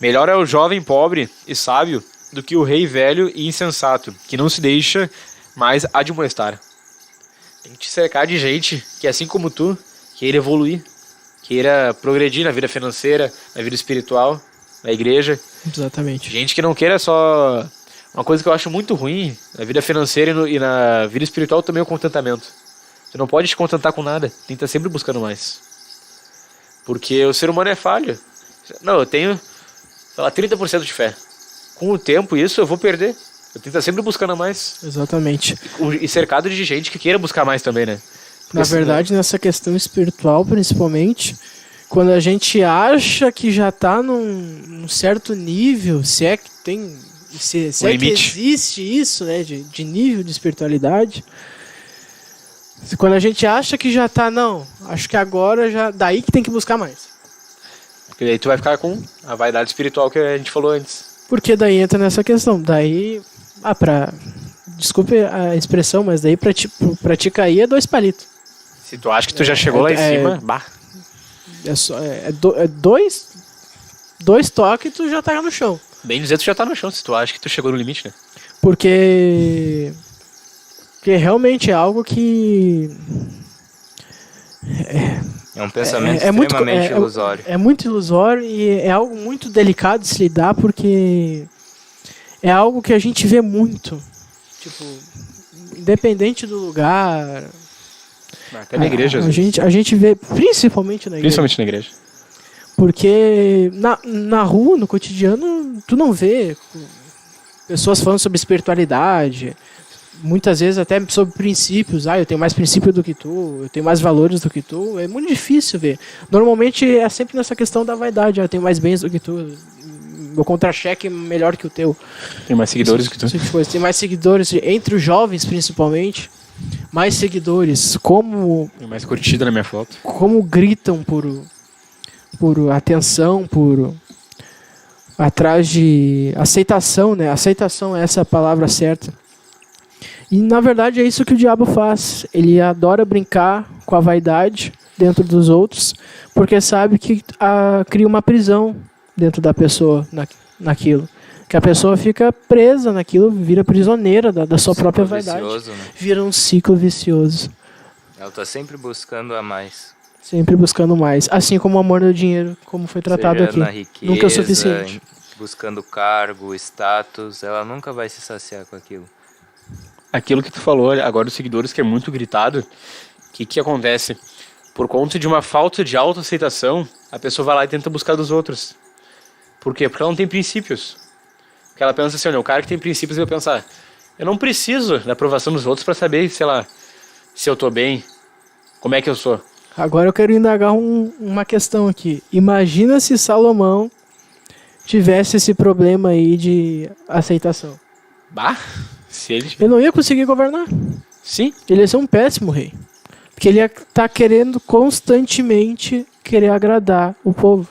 Melhor é o jovem pobre e sábio do que o rei velho e insensato, que não se deixa mais admoestar. Tem que te cercar de gente que, assim como tu, queira evoluir, queira progredir na vida financeira, na vida espiritual, na igreja. Exatamente. Gente que não queira só... Uma coisa que eu acho muito ruim na vida financeira e na vida espiritual também é o contentamento. Você não pode te contentar com nada, tem que estar sempre buscando mais. Porque o ser humano é falho. Não, eu tenho, sei lá, 30% de fé. Com o tempo, isso eu vou perder. Eu tenho que estar sempre buscando mais. Exatamente. E cercado de gente que queira buscar mais também, né? Porque Na verdade, nessa questão espiritual, principalmente, quando a gente acha que já está num certo nível, se é que tem... Se é que existe isso, né, de nível de espiritualidade, quando a gente acha que já tá, não, acho que agora já, daí que tem que buscar mais. Porque daí tu vai ficar com a vaidade espiritual que a gente falou antes. Porque daí entra nessa questão, daí, desculpe a expressão, mas daí pra te cair é 2 palitos. Se tu acha que tu já chegou lá em cima, bah. Dois toques e tu já tá no chão. Bem dizer, tu já tá no chão, se tu acha que tu chegou no limite, né? Porque realmente é algo que... É um pensamento extremamente ilusório. É muito ilusório e é algo muito delicado de se lidar, porque é algo que a gente vê muito. Tipo, independente do lugar... Até na igreja, às vezes. A gente vê, principalmente na igreja. Principalmente na igreja. Porque na rua, no cotidiano, tu não vê pessoas falando sobre espiritualidade, muitas vezes até sobre princípios. Eu tenho mais princípio do que tu, eu tenho mais valores do que tu. É muito difícil ver. Normalmente é sempre nessa questão da vaidade. Eu tenho mais bens do que tu, meu contra-cheque é melhor que o teu. Tem mais seguidores do que tu. Tem mais seguidores, entre os jovens principalmente. Mais seguidores. Tem mais curtida na minha foto. Como gritam por atenção, atrás de aceitação, né? Aceitação é essa a palavra certa. E na verdade é isso que o diabo faz. Ele adora brincar com a vaidade dentro dos outros, porque sabe que cria uma prisão dentro da pessoa naquilo. Que a pessoa fica presa naquilo, vira prisioneira da sua própria vaidade. Vicioso, né? Vira um ciclo vicioso. Ela está sempre buscando a mais. Sempre buscando mais. Assim como o amor do dinheiro, como foi tratado Seja aqui. Na riqueza, nunca é o suficiente. Buscando cargo, status, ela nunca vai se saciar com aquilo. Aquilo que tu falou agora dos seguidores, que é muito gritado, o que acontece? por conta de uma falta de autoaceitação, a pessoa vai lá e tenta buscar dos outros. Por quê? Porque ela não tem princípios. Porque ela pensa assim, olha, o cara que tem princípios vai pensar, eu não preciso da aprovação dos outros para saber, sei lá, se eu tô bem, como é que eu sou. Agora eu quero indagar uma questão aqui. Imagina se Salomão tivesse esse problema aí de aceitação. Bah, se ele... Ele não ia conseguir governar. Sim. Ele ia ser um péssimo rei. Porque ele ia estar querendo constantemente querer agradar o povo.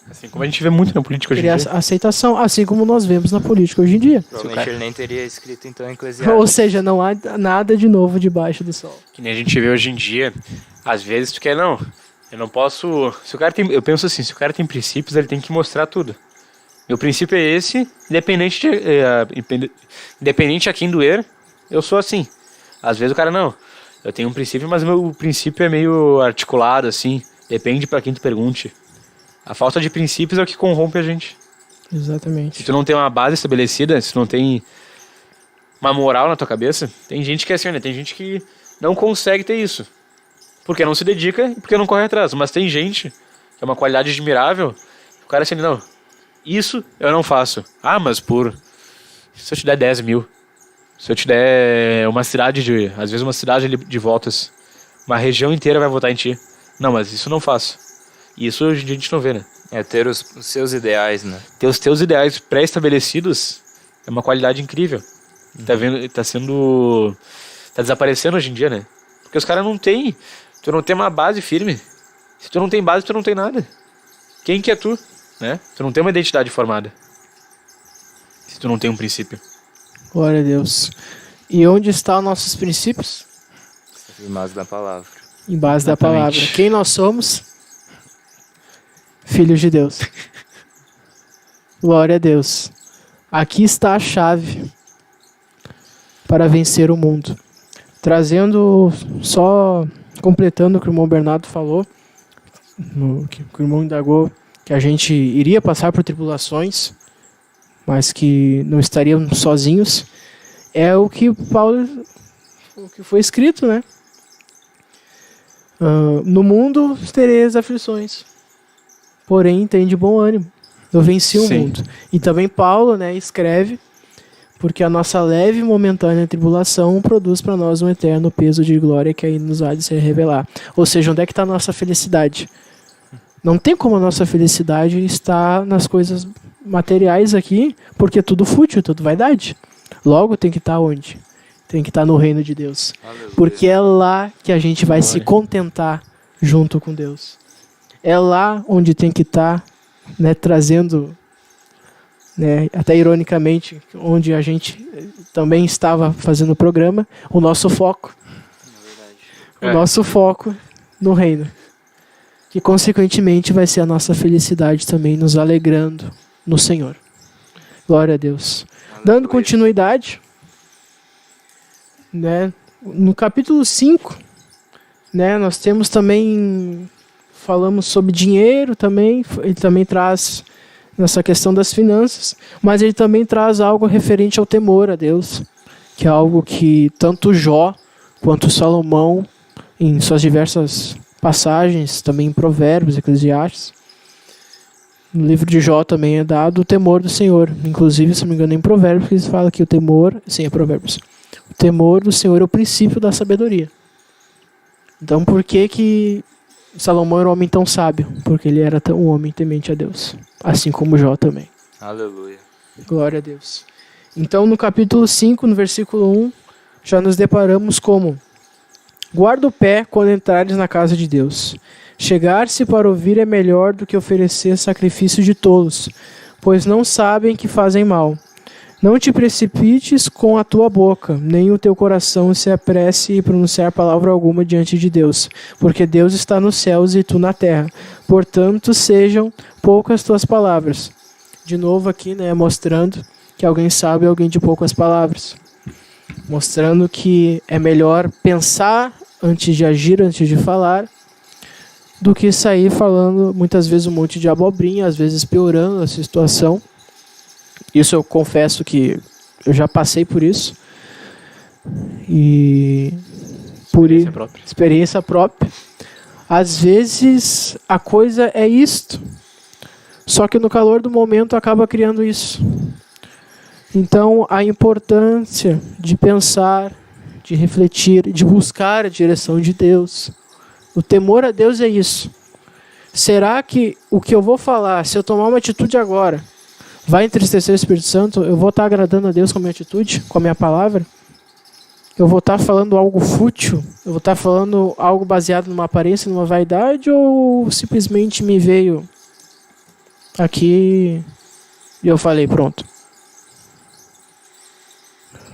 Assim como a gente vê muito na política hoje em Querer dia. aceitação, assim como nós vemos na política hoje em dia. Provavelmente ele nem teria escrito então Eclesiastes. Ou seja, não há nada de novo debaixo do sol. Que nem a gente vê hoje em dia, às vezes tu quer, não, eu não posso... Se o cara tem, eu penso assim, se o cara tem princípios, ele tem que mostrar tudo. Meu princípio é esse, independente a quem doer, eu sou assim. Às vezes o cara, não, eu tenho um princípio, mas o meu princípio é meio articulado, assim, depende pra quem tu pergunte. A falta de princípios é o que corrompe a gente. Exatamente. Se tu não tem uma base estabelecida, se tu não tem uma moral na tua cabeça, tem gente que é assim, né? Tem gente que não consegue ter isso. Porque não se dedica e porque não corre atrás. Mas tem gente que é uma qualidade admirável, o cara é assim, não, isso eu não faço. Ah, mas se eu te der 10 mil, se eu te der uma cidade às vezes uma cidade de votos, uma região inteira vai votar em ti. Não, mas isso eu não faço. E isso hoje em dia a gente não vê, né? É ter os seus ideais, né? Ter os teus ideais pré-estabelecidos é uma qualidade incrível. Tá desaparecendo hoje em dia, né? Porque os caras não têm. Tu não tem uma base firme. Se tu não tem base, tu não tem nada. Quem que é tu? Né? Tu não tem uma identidade formada. Se tu não tem um princípio. Glória a Deus. E onde estão nossos princípios? Em base da palavra. Em base da Exatamente. palavra. Quem nós somos? Filhos de Deus. Glória a Deus. Aqui está a chave para vencer o mundo. Trazendo, só completando o que o irmão Bernardo falou, que o irmão indagou, que a gente iria passar por tribulações, mas que não estaríamos sozinhos, é o que o que foi escrito, né? No mundo tereis aflições, porém tem de bom ânimo. Eu venci o Sim. mundo. E também Paulo, né, escreve, porque a nossa leve e momentânea tribulação produz para nós um eterno peso de glória que aí nos há de se revelar. Ou seja, onde é que está a nossa felicidade? Não tem como a nossa felicidade estar nas coisas materiais aqui, porque é tudo fútil, tudo vaidade. Logo tem que estar onde? Tem que estar no reino de Deus. Aleluia. Porque é lá que a gente vai se contentar junto com Deus. É lá onde tem que estar, né, trazendo, né, até ironicamente, onde a gente também estava fazendo o programa, o nosso foco. O nosso foco no reino. Que consequentemente vai ser a nossa felicidade também, nos alegrando no Senhor. Glória a Deus. Dando continuidade, né, no capítulo 5, né, nós temos também, falamos sobre dinheiro também, ele também traz nessa questão das finanças, mas ele também traz algo referente ao temor a Deus, que é algo que tanto Jó quanto Salomão, em suas diversas passagens, também em Provérbios, Eclesiastes, no livro de Jó também é dado o temor do Senhor. Inclusive, se não me engano, em Provérbios, eles falam que o temor... Sim, é Provérbios. O temor do Senhor é o princípio da sabedoria. Então, por que Salomão era um homem tão sábio? Porque ele era um homem temente a Deus. Assim como Jó também. Aleluia. Glória a Deus. Então, no capítulo 5, no versículo 1, já nos deparamos como: guarda o pé quando entrares na casa de Deus. Chegar-se para ouvir é melhor do que oferecer sacrifício de tolos, pois não sabem que fazem mal. Não te precipites com a tua boca, nem o teu coração se apresse em pronunciar palavra alguma diante de Deus, porque Deus está nos céus e tu na terra. Portanto, sejam poucas tuas palavras. De novo aqui, né, mostrando que alguém sabe e alguém de poucas palavras. Mostrando que é melhor pensar antes de agir, antes de falar, do que sair falando muitas vezes um monte de abobrinha, às vezes piorando a situação. Isso eu confesso que eu já passei por isso. E Experiência própria. Experiência própria. Às vezes a coisa é isto. Só que no calor do momento acaba criando isso. Então a importância de pensar, de refletir, de buscar a direção de Deus. O temor a Deus é isso. Será que o que eu vou falar, se eu tomar uma atitude agora, vai entristecer o Espírito Santo? Eu vou estar agradando a Deus com a minha atitude, com a minha palavra? Eu vou estar falando algo fútil? Eu vou estar falando algo baseado numa aparência, numa vaidade? Ou simplesmente me veio aqui e eu falei, pronto.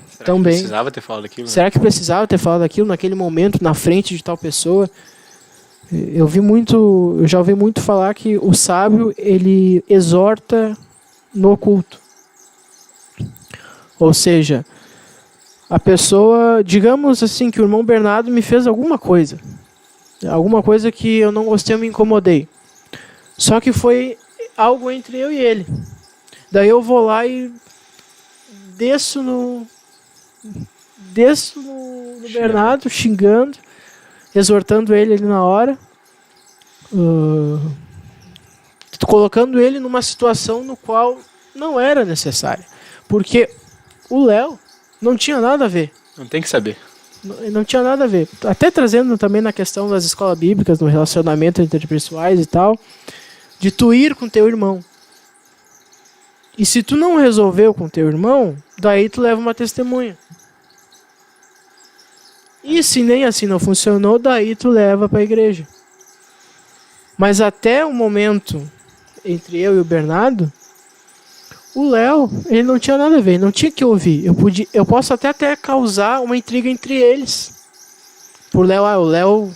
Será Também. que precisava ter falado aquilo? Né? Será que precisava ter falado aquilo naquele momento, na frente de tal pessoa? Eu já ouvi muito falar que o sábio, ele exorta no oculto. Ou seja, a pessoa, digamos assim, que o irmão Bernardo me fez alguma coisa que eu não gostei, eu me incomodei. Só que foi algo entre eu e ele. Daí eu vou lá e desço no Bernardo, xingando, exortando ele ali na hora, colocando ele numa situação no qual não era necessária. Porque o Léo não tinha nada a ver. Não tem que saber. Não tinha nada a ver. Até trazendo também na questão das escolas bíblicas, no relacionamento interpessoais e tal, de tu ir com teu irmão. E se tu não resolveu com teu irmão, daí tu leva uma testemunha. E se nem assim não funcionou, daí tu leva para a igreja. Mas até o momento entre eu e o Bernardo, o Léo, ele não tinha nada a ver, ele não tinha que ouvir. Eu posso até causar uma intriga entre eles. Por Léo, o Léo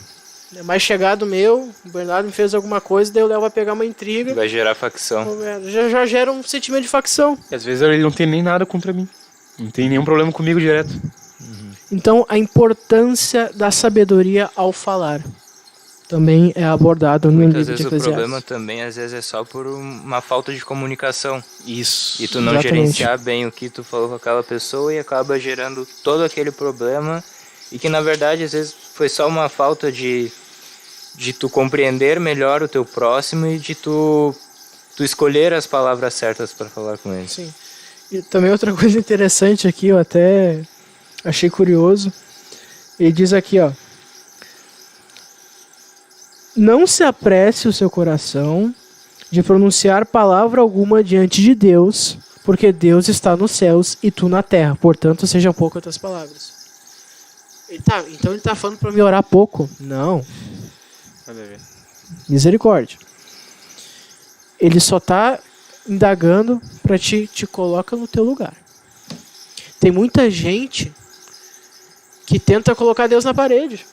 é mais chegado meu, o Bernardo me fez alguma coisa, daí o Léo vai pegar uma intriga. Vai gerar facção. Já gera um sentimento de facção. E às vezes ele não tem nem nada contra mim. Não tem nenhum problema comigo direto. Então, a importância da sabedoria ao falar também é abordado no livro de Muitas vezes o Eclesiastes. problema também, às vezes, é só por uma falta de comunicação. Isso. E tu não Exatamente. gerenciar bem o que tu falou com aquela pessoa e acaba gerando todo aquele problema. E que, na verdade, às vezes foi só uma falta de tu compreender melhor o teu próximo e de tu escolher as palavras certas para falar com ele. Sim. E também outra coisa interessante aqui, eu até achei curioso. Ele diz aqui, ó: não se apresse o seu coração de pronunciar palavra alguma diante de Deus, porque Deus está nos céus e tu na terra. Portanto, sejam poucas as tuas palavras. Então ele está falando para me orar pouco? Não. Nada a ver. Misericórdia. Ele só está indagando para te coloca no teu lugar. Tem muita gente que tenta colocar Deus na parede.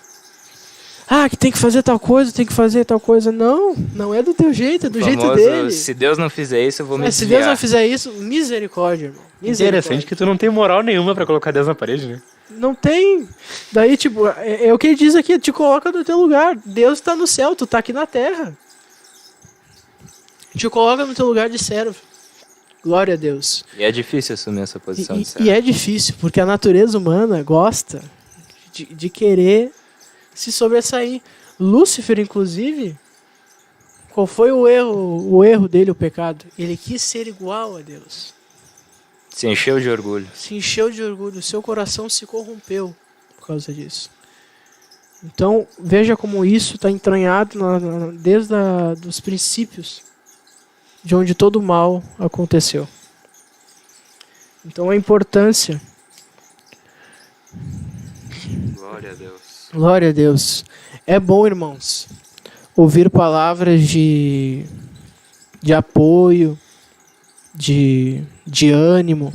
Ah, que tem que fazer tal coisa, tem que fazer tal coisa. Não, não é do teu jeito, é do jeito dele. Se Deus não fizer isso, eu vou me Se desviar. Deus não fizer isso, misericórdia, irmão. Interessante que tu não tem moral nenhuma pra colocar Deus na parede, né? Não tem. Daí, tipo, é o que ele diz aqui, te coloca no teu lugar. Deus está no céu, tu tá aqui na terra. Te coloca no teu lugar de servo. Glória a Deus. E é difícil assumir essa posição de servo. E é difícil, porque a natureza humana gosta de querer se sobressair. Lúcifer, inclusive, qual foi o erro dele, o pecado? Ele quis ser igual a Deus. Se encheu de orgulho. Se encheu de orgulho, seu coração se corrompeu por causa disso. Então, veja como isso está entranhado desde os princípios de onde todo o mal aconteceu. Então, a importância. Glória a Deus. Glória a Deus. É bom, irmãos, ouvir palavras de apoio, de ânimo.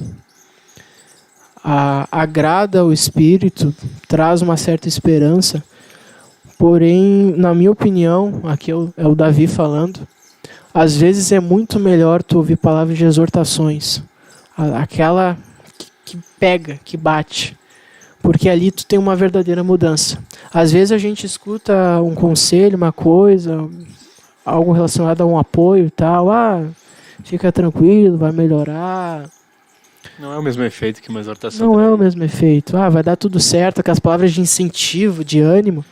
Agrada o espírito, traz uma certa esperança. Porém, na minha opinião, aqui é o Davi falando, às vezes é muito melhor tu ouvir palavras de exortações. Aquela que pega, que bate. Porque ali tu tem uma verdadeira mudança. Às vezes a gente escuta um conselho, uma coisa, algo relacionado a um apoio e tal. Ah, fica tranquilo, vai melhorar. Não é o mesmo efeito que uma exortação. Não é o mesmo efeito. Ah, vai dar tudo certo, com as palavras de incentivo, de ânimo.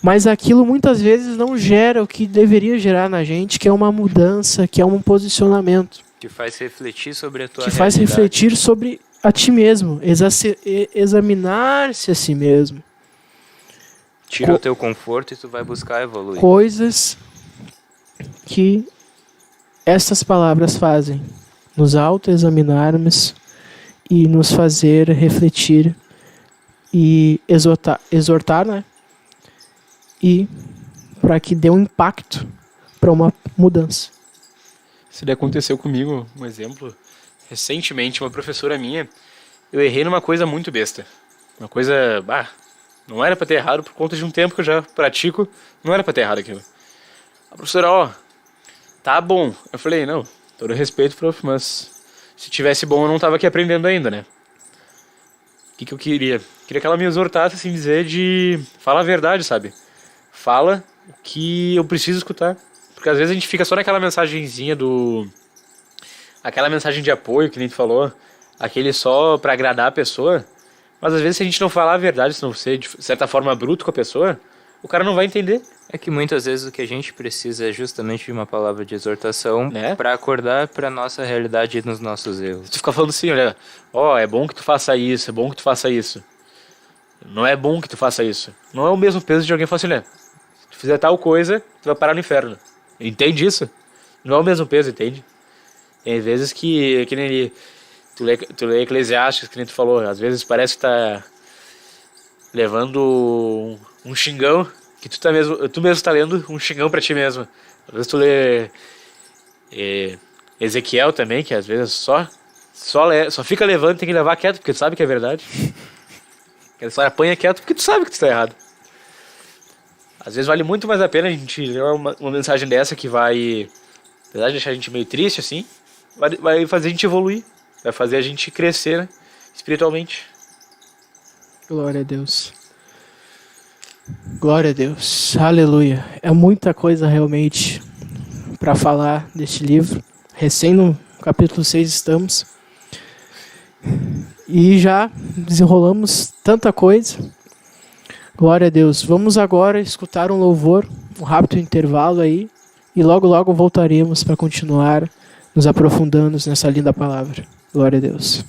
Mas aquilo muitas vezes não gera o que deveria gerar na gente, que é uma mudança, que é um posicionamento. Que faz refletir sobre a tua Que faz realidade. refletir sobre a ti mesmo, examinar-se a si mesmo. Tira o teu conforto e tu vai buscar evoluir. Coisas que estas palavras fazem. Nos autoexaminarmos e nos fazer refletir e exortar, né? E para que dê um impacto para uma mudança. Isso daí aconteceu comigo, um exemplo. Recentemente, uma professora minha, eu errei numa coisa muito besta. Uma coisa, não era pra ter errado por conta de um tempo que eu já pratico, não era pra ter errado aquilo. A professora, tá bom. Eu falei, não, todo respeito, prof, mas se tivesse bom eu não tava aqui aprendendo ainda, né? O que eu queria? Queria que ela me exortasse, assim, dizer de... Fala a verdade, sabe? Fala o que eu preciso escutar. Porque às vezes a gente fica só naquela mensagenzinha do... Aquela mensagem de apoio que nem tu falou. Aquele só pra agradar a pessoa. Mas às vezes se a gente não falar a verdade, se não ser de certa forma bruto com a pessoa, o cara não vai entender. É que muitas vezes o que a gente precisa é justamente de uma palavra de exortação, Né? para acordar para nossa realidade e nos nossos erros. Tu fica falando assim, olha, é bom que tu faça isso, é bom que tu faça isso. Não é bom que tu faça isso. Não é o mesmo peso de alguém falar assim, né? Se tu fizer tal coisa, tu vai parar no inferno. Entende isso? Não é o mesmo peso, entende? Tem vezes que nem ele... Tu lê Eclesiastes, que nem tu falou, às vezes parece que tá levando um xingão, que tu mesmo tá lendo um xingão pra ti mesmo. Às vezes tu lê Ezequiel também, que às vezes só fica levando, tem que levar quieto, porque tu sabe que é verdade. Ele só apanha quieto porque tu sabe que tu tá errado. Às vezes vale muito mais a pena a gente ler uma mensagem dessa que vai, apesar de deixar a gente meio triste assim, vai fazer a gente evoluir. Vai fazer a gente crescer, né? Espiritualmente. Glória a Deus. Glória a Deus. Aleluia. É muita coisa realmente para falar deste livro. Recém no capítulo 6 estamos. E já desenrolamos tanta coisa. Glória a Deus. Vamos agora escutar um louvor, um rápido intervalo aí. E logo logo voltaremos para continuar nos aprofundando nessa linda palavra. Glória a Deus.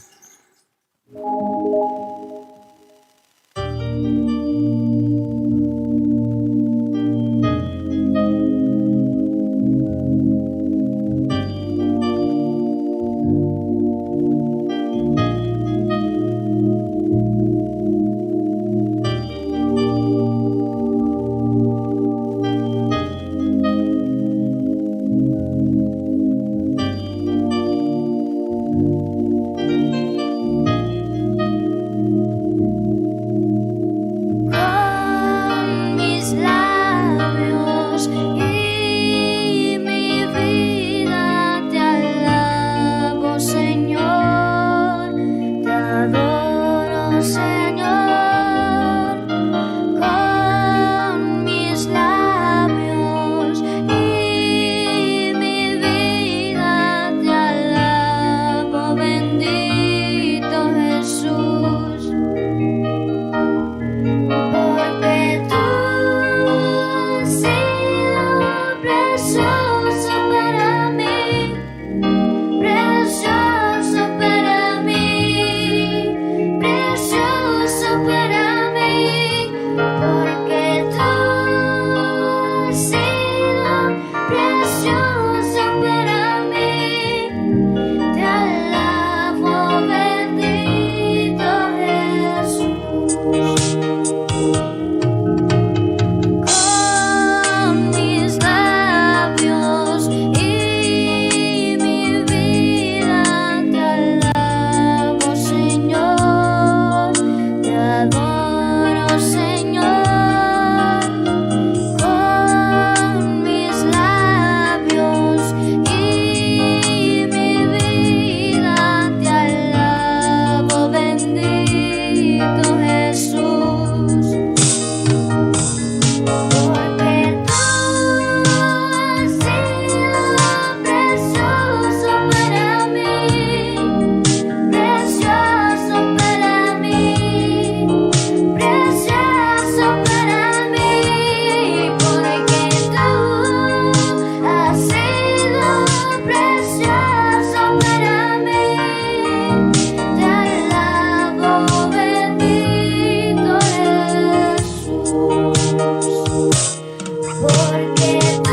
porque tú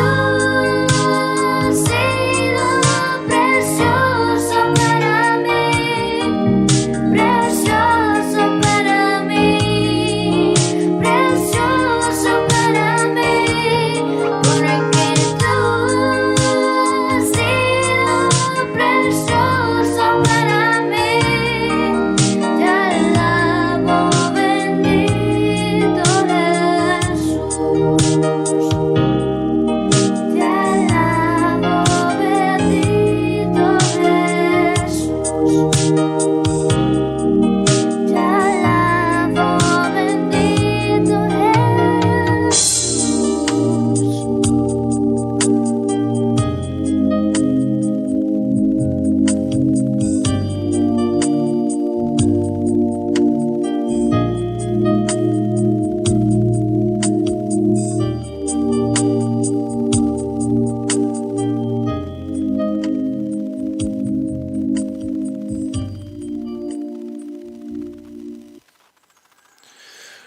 sido precioso para mí, precioso para mí, precioso para mí, porque tú sido precioso para mí. Te alabo, bendito Jesús. Te alabo, bendito Jesús. Te alabo, bendito Jesús.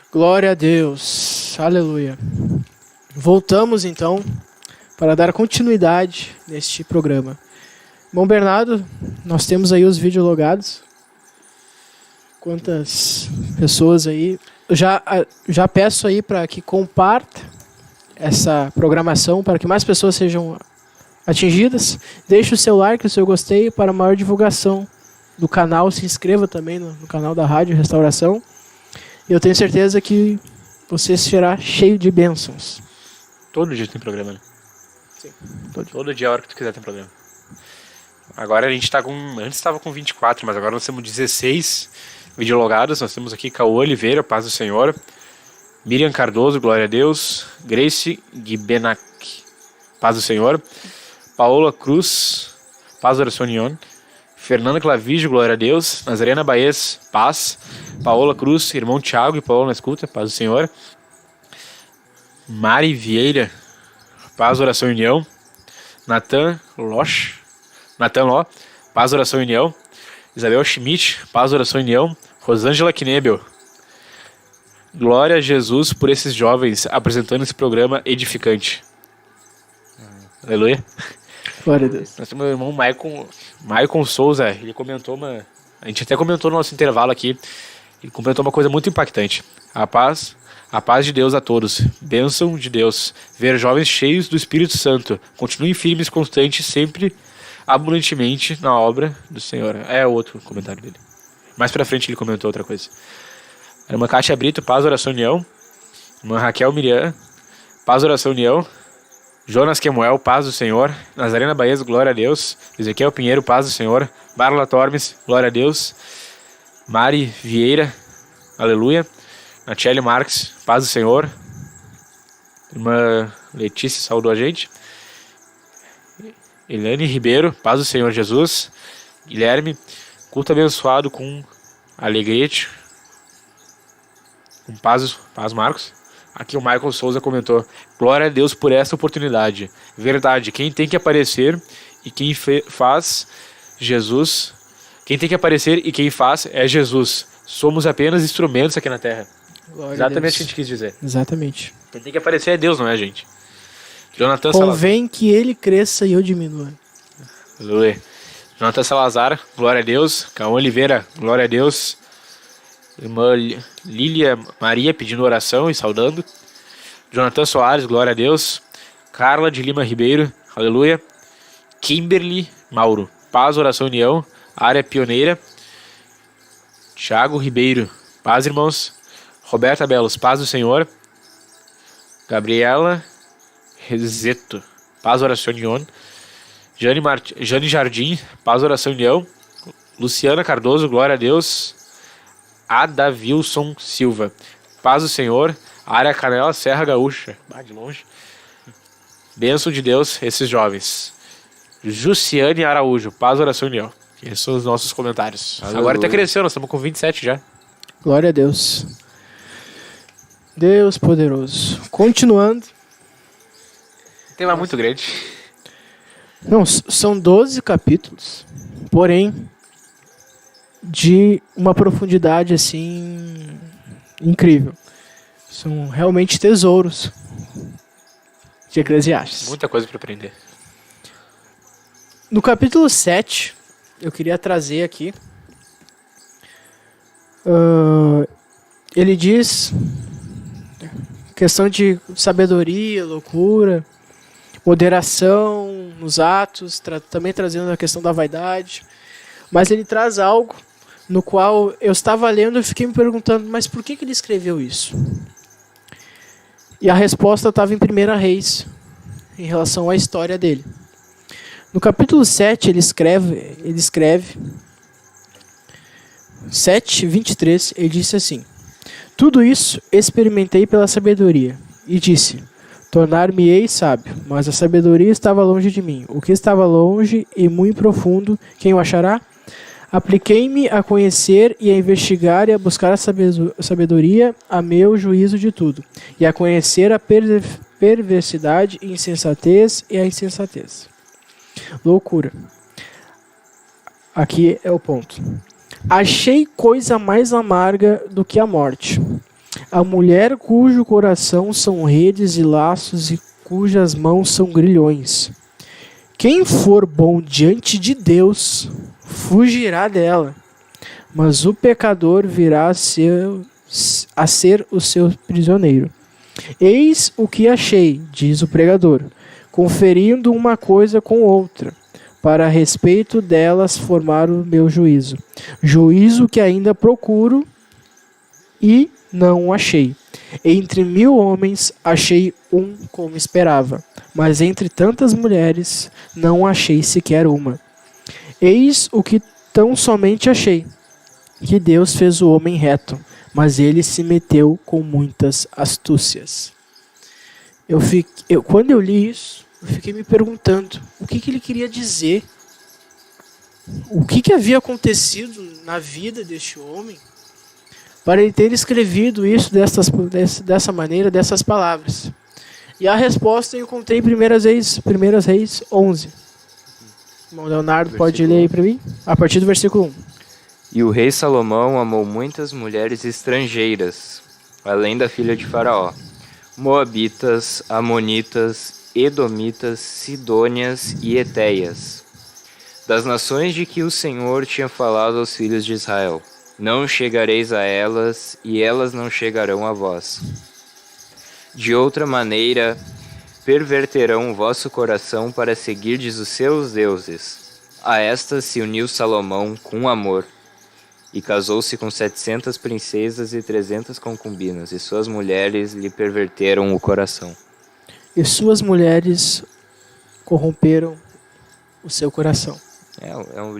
Glória a Deus. Aleluia. Voltamos então para dar continuidade neste programa. Bom, Bernardo, nós temos aí os vídeos logados. Quantas pessoas aí? Eu já peço aí para que comparta essa programação para que mais pessoas sejam atingidas. Deixe o seu like, o seu gostei para maior divulgação do canal. Se inscreva também no canal da Rádio Restauração. E eu tenho certeza que você será cheio de bênçãos. Todo dia tem programa, né? Sim. Todo dia, a hora que tu quiser, tem programa. Agora a gente tá com... Antes estava com 24, mas agora nós temos 16 videologados. Nós temos aqui Cauã Oliveira, paz do Senhor. Miriam Cardoso, glória a Deus. Grace Gibenac, paz do Senhor. Paola Cruz, paz do Oração Union. Fernanda Clavijo, glória a Deus. Nazarena Baez, paz. Paola Cruz, irmão Thiago e Paola na escuta, paz do Senhor. Mari Vieira, paz, oração e união. Natan Ló, paz, oração e união. Isabel Schmidt, paz, oração e união. Rosângela Knebel. Glória a Jesus por esses jovens apresentando esse programa edificante. Aleluia. Glória a Deus. Nós temos o irmão Maicon Souza, ele comentou a gente até comentou no nosso intervalo aqui, ele comentou uma coisa muito impactante. A paz de Deus a todos, bênção de Deus, ver jovens cheios do Espírito Santo, continuem firmes, constantes, sempre abundantemente na obra do Senhor. É outro comentário dele. Mais pra frente ele comentou outra coisa. A irmã Kátia Brito, paz, oração, união. Irmã Raquel Miriam, paz, oração, união. Jonas Quemuel, paz do Senhor. Nazarena Baez, glória a Deus. Ezequiel Pinheiro, paz do Senhor. Barla Tormes, glória a Deus. Mari Vieira, aleluia. Natiele Marques, paz do Senhor. Irmã Letícia saudou a gente. Elane Ribeiro, paz do Senhor Jesus. Guilherme, culto abençoado com alegrete. Com paz Marcos. Aqui o Michael Souza comentou: glória a Deus por essa oportunidade. Verdade, quem tem que aparecer e quem faz Jesus. Quem tem que aparecer e quem faz é Jesus. Somos apenas instrumentos aqui na terra. Glória Exatamente o que a gente quis dizer. Exatamente. Quem tem que aparecer é Deus, não é a gente. Jonathan Convém que ele cresça e eu diminua. Aleluia. Jonathan Salazar, glória a Deus. Cauã Oliveira, glória a Deus. Irmã Lília Maria pedindo oração e saudando. Jonathan Soares, glória a Deus. Carla de Lima Ribeiro, aleluia. Kimberly Mauro, paz, oração, união. Área pioneira. Thiago Ribeiro, paz, irmãos. Roberta Belos, paz do Senhor. Gabriela Rezeto, paz, oração, união. Jane Jardim, paz, oração, união. Luciana Cardoso, glória a Deus. Ada Wilson Silva, paz do Senhor. Área Canela, Serra Gaúcha, de longe. Bênção de Deus, esses jovens. Jussiane Araújo, paz, oração, união. Esses são os nossos comentários. Aleluia. Agora tá crescendo, nós estamos com 27 já. Glória a Deus. Deus poderoso. Continuando. Tema muito grande. Não, são 12 capítulos. Porém, de uma profundidade assim incrível. São realmente tesouros. de Eclesiastes. Muita coisa para aprender. No capítulo 7, eu queria trazer aqui, ele diz questão de sabedoria, loucura, moderação nos atos, também trazendo a questão da vaidade, mas ele traz algo no qual eu estava lendo e fiquei me perguntando, mas por que ele escreveu isso? E a resposta estava em 1 Reis, em relação à história dele. No capítulo 7, ele escreve 7:23, ele disse assim: tudo isso experimentei pela sabedoria, e disse: tornar-me-ei sábio, mas a sabedoria estava longe de mim. O que estava longe e muito profundo, quem o achará? Apliquei-me a conhecer e a investigar e a buscar a sabedoria, a meu juízo de tudo, e a conhecer a perversidade e insensatez e a insensatez. Loucura. Aqui é o ponto. Achei coisa mais amarga do que a morte. A mulher cujo coração são redes e laços e cujas mãos são grilhões. Quem for bom diante de Deus, fugirá dela, mas o pecador virá a ser o seu prisioneiro. Eis o que achei, diz o pregador, conferindo uma coisa com outra, para a respeito delas formar o meu juízo. Juízo que ainda procuro e não o achei. Entre 1000 homens achei um como esperava, mas entre tantas mulheres não achei sequer uma. Eis o que tão somente achei, que Deus fez o homem reto, mas ele se meteu com muitas astúcias. Quando eu li isso, eu fiquei me perguntando o que ele queria dizer. O que havia acontecido na vida deste homem para ele ter escrevido isso dessa maneira, dessas palavras. E a resposta eu encontrei em 1 Reis 11. O irmão Leonardo pode ler aí para mim? A partir do versículo 1. E o rei Salomão amou muitas mulheres estrangeiras, além da filha de Faraó, moabitas, amonitas, edomitas, sidônias e etéias, das nações de que o Senhor tinha falado aos filhos de Israel. Não chegareis a elas, e elas não chegarão a vós. De outra maneira, perverterão o vosso coração para seguirdes os seus deuses. A estas se uniu Salomão com amor, e casou-se com 700 princesas e 300 concubinas, e suas mulheres lhe perverteram o coração. E suas mulheres corromperam o seu coração.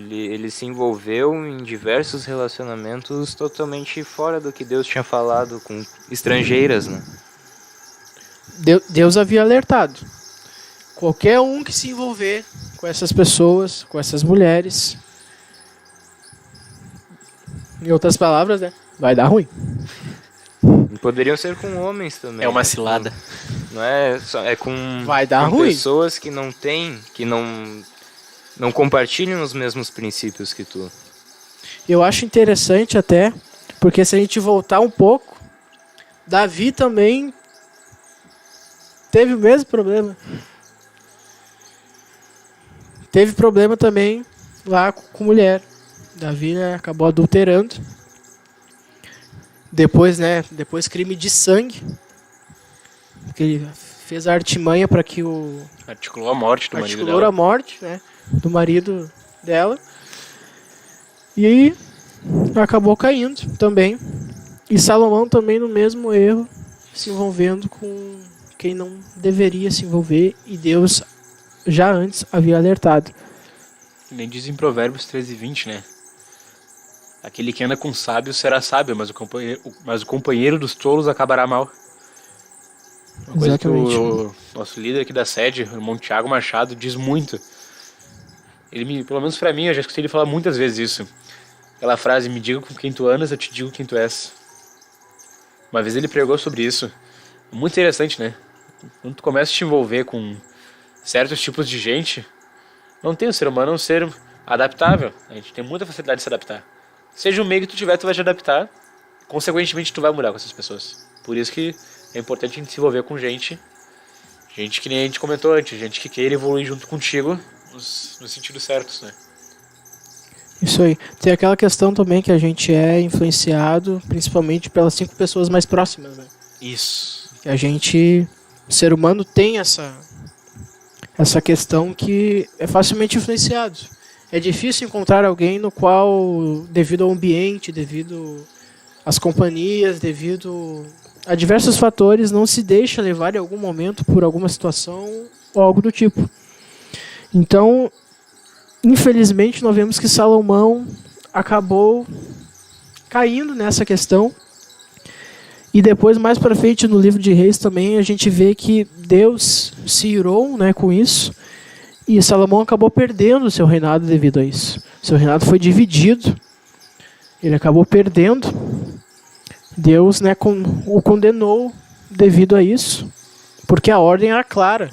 Ele se envolveu em diversos relacionamentos totalmente fora do que Deus tinha falado, com estrangeiras, né? Deus havia alertado. Qualquer um que se envolver com essas pessoas, com essas mulheres, em outras palavras, né, vai dar ruim. E poderiam ser com homens também. É uma cilada. Não é só, é com, Vai dar com ruim. pessoas que não têm, que não compartilham os mesmos princípios que tu. Eu acho interessante até, porque se a gente voltar um pouco, Davi também teve o mesmo problema. Teve problema também lá com mulher. Davi, né, acabou adulterando. Depois crime de sangue. Porque ele fez a artimanha para que o... Articulou a morte do marido Articulou dela. a morte, né, do marido dela. E aí acabou caindo também. E Salomão também no mesmo erro, se envolvendo com quem não deveria se envolver. E Deus já antes havia alertado. Nem diz em Provérbios 13:20, né? Aquele que anda com sábios será sábio, mas o companheiro dos tolos acabará mal. Uma coisa que o nosso líder aqui da sede, o irmão Tiago Machado, diz muito. Pelo menos pra mim, eu já escutei ele falar muitas vezes isso. Aquela frase, me diga com quem tu andas, eu te digo quem tu és. Uma vez ele pregou sobre isso. Muito interessante, né? Quando tu começa a te envolver com certos tipos de gente, não tem o ser humano um ser adaptável. A gente tem muita facilidade de se adaptar. Seja o meio que tu tiver, tu vai te adaptar. Consequentemente, tu vai mudar com essas pessoas. Por isso que é importante a gente se envolver com gente Gente que nem a gente comentou antes, gente que queira evoluir junto contigo nos sentidos certos, né? Isso aí. Tem aquela questão também que a gente é influenciado principalmente pelas 5 pessoas mais próximas, né? Isso. Que a gente, o ser humano tem essa questão que é facilmente influenciado. É difícil encontrar alguém no qual, devido ao ambiente, devido às companhias, devido a diversos fatores, não se deixa levar em algum momento por alguma situação ou algo do tipo. Então, infelizmente, nós vemos que Salomão acabou caindo nessa questão. E depois, mais para frente, no livro de Reis também, a gente vê que Deus se irou, né, com isso. E Salomão acabou perdendo o seu reinado devido a isso. Seu reinado foi dividido. Ele acabou perdendo. Deus, né, o condenou devido a isso. Porque a ordem era clara.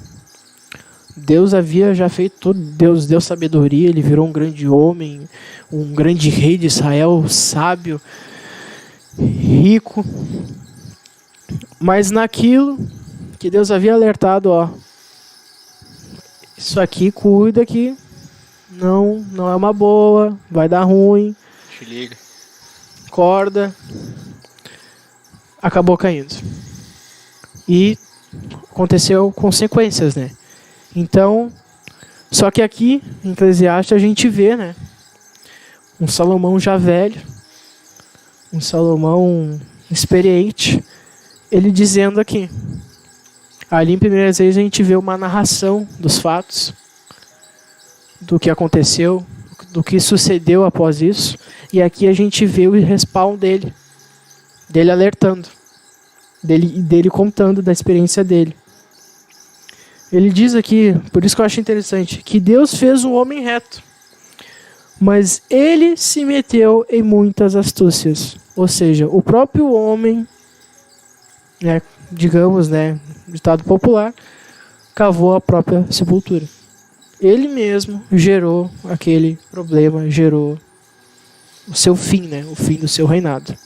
Deus havia já feito tudo. Deus deu sabedoria. Ele virou um grande homem. Um grande rei de Israel. Sábio. Rico. Mas naquilo que Deus havia alertado, ó. Isso aqui, cuida que não é uma boa, vai dar ruim. Te liga. Corda. Acabou caindo. E aconteceu consequências, né? Então, só que aqui, em Eclesiastes, a gente vê, né? Um Salomão já velho, um Salomão experiente, ele dizendo aqui. Ali em Primeiras Reis a gente vê uma narração dos fatos, do que aconteceu, do que sucedeu após isso. E aqui a gente vê o respawn dele alertando, dele contando da experiência dele. Ele diz aqui, por isso que eu acho interessante, que Deus fez um homem reto, mas ele se meteu em muitas astúcias. Ou seja, o próprio homem, né, digamos, né, ditado popular, cavou a própria sepultura. Ele mesmo gerou aquele problema, gerou o seu fim, né, o fim do seu reinado.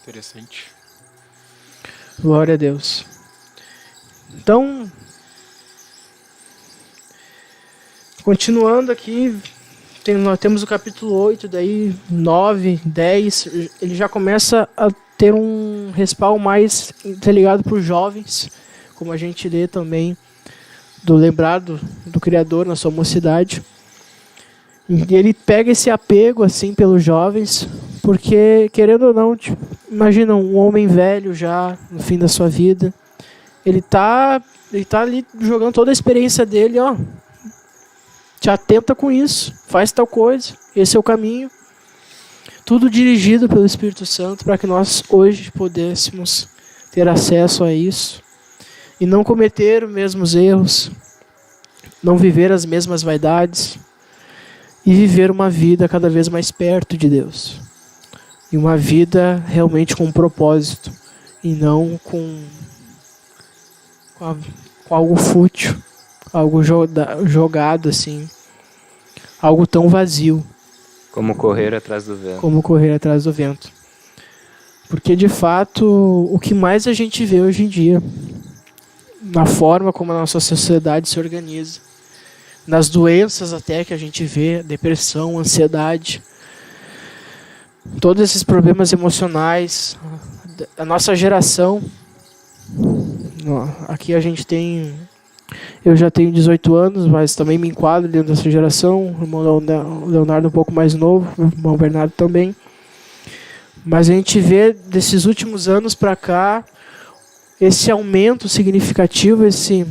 Interessante. Glória a Deus. Então, continuando aqui, nós temos o capítulo 8, daí 9, 10, ele já começa a ter um respawn mais interligado para os jovens, como a gente lê também do lembrado do Criador na sua mocidade. E ele pega esse apego assim pelos jovens, porque querendo ou não, tipo, imagina um homem velho já no fim da sua vida, ele tá ali jogando toda a experiência dele, ó, te atenta com isso, faz tal coisa, esse é o caminho. Tudo dirigido pelo Espírito Santo para que nós hoje pudéssemos ter acesso a isso e não cometer os mesmos erros, não viver as mesmas vaidades e viver uma vida cada vez mais perto de Deus. E uma vida realmente com um propósito e não com algo fútil, algo jogado assim, algo tão vazio. Como correr atrás do vento. Como correr atrás do vento. Porque, de fato, o que mais a gente vê hoje em dia, na forma como a nossa sociedade se organiza, nas doenças até que a gente vê, depressão, ansiedade, todos esses problemas emocionais, a nossa geração, aqui a gente tem... Eu já tenho 18 anos, mas também me enquadro dentro dessa geração. O irmão Leonardo um pouco mais novo, o irmão Bernardo também. Mas a gente vê desses últimos anos para cá esse aumento significativo, esse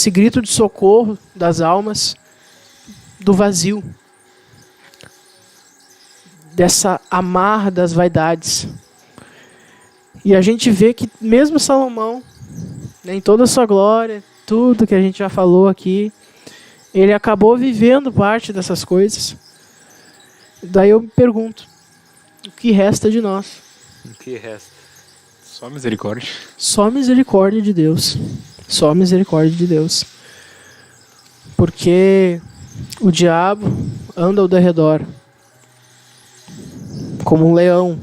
grito de socorro das almas, do vazio, dessa amarra das vaidades. E a gente vê que mesmo Salomão, em toda a sua glória, tudo que a gente já falou aqui, ele acabou vivendo parte dessas coisas. Daí eu me pergunto, o que resta de nós? O que resta? Só misericórdia. Só misericórdia de Deus. Só misericórdia de Deus. Porque o diabo anda ao derredor como um leão,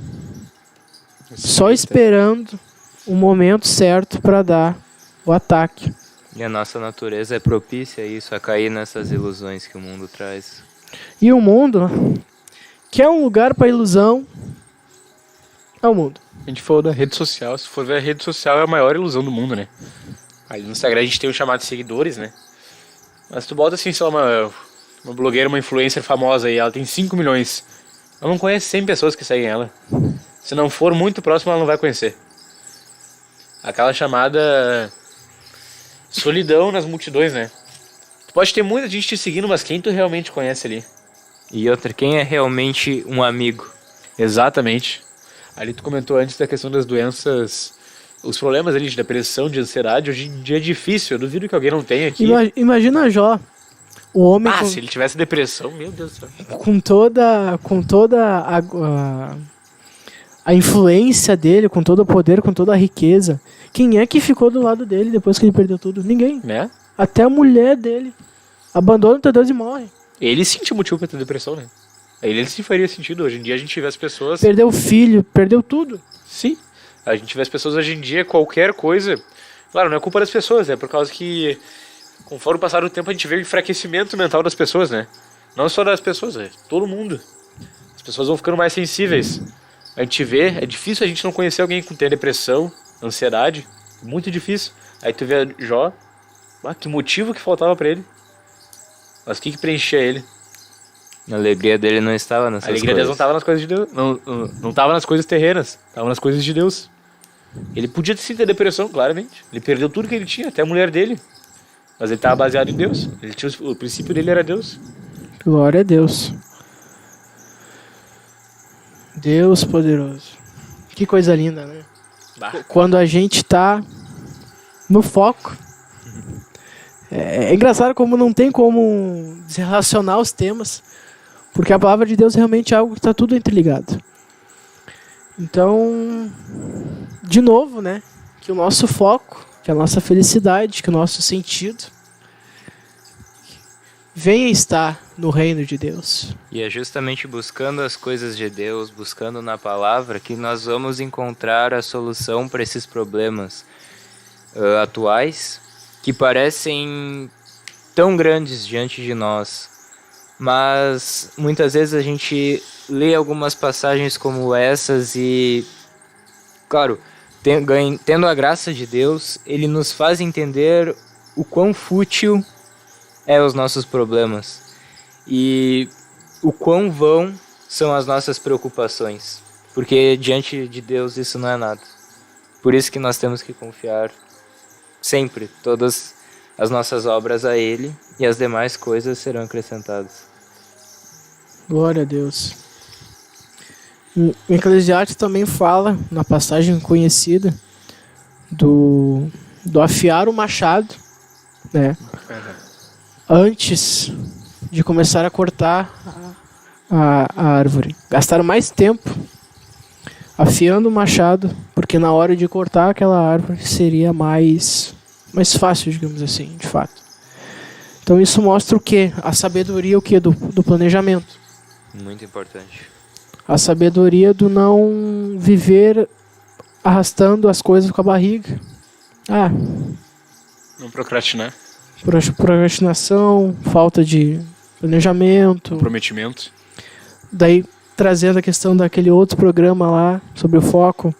só esperando o momento certo para dar o ataque. E a nossa natureza é propícia a isso, a cair nessas ilusões que o mundo traz. E o mundo, que é um lugar para ilusão, é o mundo. A gente falou da rede social. Se for ver, a rede social é a maior ilusão do mundo, né? Aí no Instagram a gente tem o chamado de seguidores, né? Mas tu bota assim, sei lá, uma blogueira, uma influencer famosa aí, ela tem 5 milhões. Ela não conhece 100 pessoas que seguem ela. Se não for muito próximo, ela não vai conhecer. Aquela chamada solidão nas multidões, né? Tu pode ter muita gente te seguindo, mas quem tu realmente conhece ali? E outra, quem é realmente um amigo? Exatamente. Ali tu comentou antes da questão das doenças, os problemas ali de depressão, de ansiedade. Hoje em dia é difícil, eu duvido que alguém não tenha aqui. Imagina Jó, o homem Se ele tivesse depressão, meu Deus do céu. com toda a influência dele, com todo o poder, com toda a riqueza. Quem é que ficou do lado dele depois que ele perdeu tudo? Ninguém. Né? Até a mulher dele abandona o teu Deus e morre. Ele sentiu motivo pra ter depressão, né? Ele se faria sentido. Hoje em dia a gente vê as pessoas... Perdeu o filho, perdeu tudo. Sim. A gente vê as pessoas hoje em dia, qualquer coisa... Claro, não é culpa das pessoas, é por causa que... Conforme o passar do tempo, a gente vê o enfraquecimento mental das pessoas, né? Não só das pessoas, é todo mundo. As pessoas vão ficando mais sensíveis. A gente vê, é difícil a gente não conhecer alguém que tem depressão, ansiedade. Muito difícil. Aí tu vê Jó, que motivo que faltava pra ele. Mas o que preenchia ele? A alegria dele não estava nessas A alegria coisas. dele não estava nas coisas de Deus. Não estava nas coisas terrenas. Estava nas coisas de Deus. Ele podia sim ter depressão, claramente. Ele perdeu tudo que ele tinha, até a mulher dele. Mas ele estava baseado em Deus. Ele tinha, o princípio dele era Deus. Glória a Deus. Deus poderoso. Que coisa linda, né? Quando a gente tá no foco. É engraçado como não tem como relacionar os temas, porque a palavra de Deus realmente é algo que está tudo interligado. Então, de novo, né? Que o nosso foco, que a nossa felicidade, que o nosso sentido venha estar no reino de Deus. E é justamente buscando as coisas de Deus, buscando na palavra, que nós vamos encontrar a solução para esses problemas atuais, que parecem tão grandes diante de nós. Mas muitas vezes a gente lê algumas passagens como essas e, claro, tendo a graça de Deus, Ele nos faz entender o quão fútil é os nossos problemas e o quão vão são as nossas preocupações, porque diante de Deus isso não é nada. Por isso que nós temos que confiar sempre todas as nossas obras a Ele, e as demais coisas serão acrescentadas. Glória a Deus. O Eclesiastes também fala, na passagem conhecida, do afiar o machado, né? Antes de começar a cortar a árvore. Gastaram mais tempo afiando o machado, porque na hora de cortar aquela árvore seria mais fácil, digamos assim, de fato. Então isso mostra o quê? A sabedoria o quê? Do planejamento. Muito importante. A sabedoria do não viver arrastando as coisas com a barriga. Não procrastinar. Procrastinação, falta de planejamento. Comprometimento. Daí, trazendo a questão daquele outro programa lá, sobre o foco.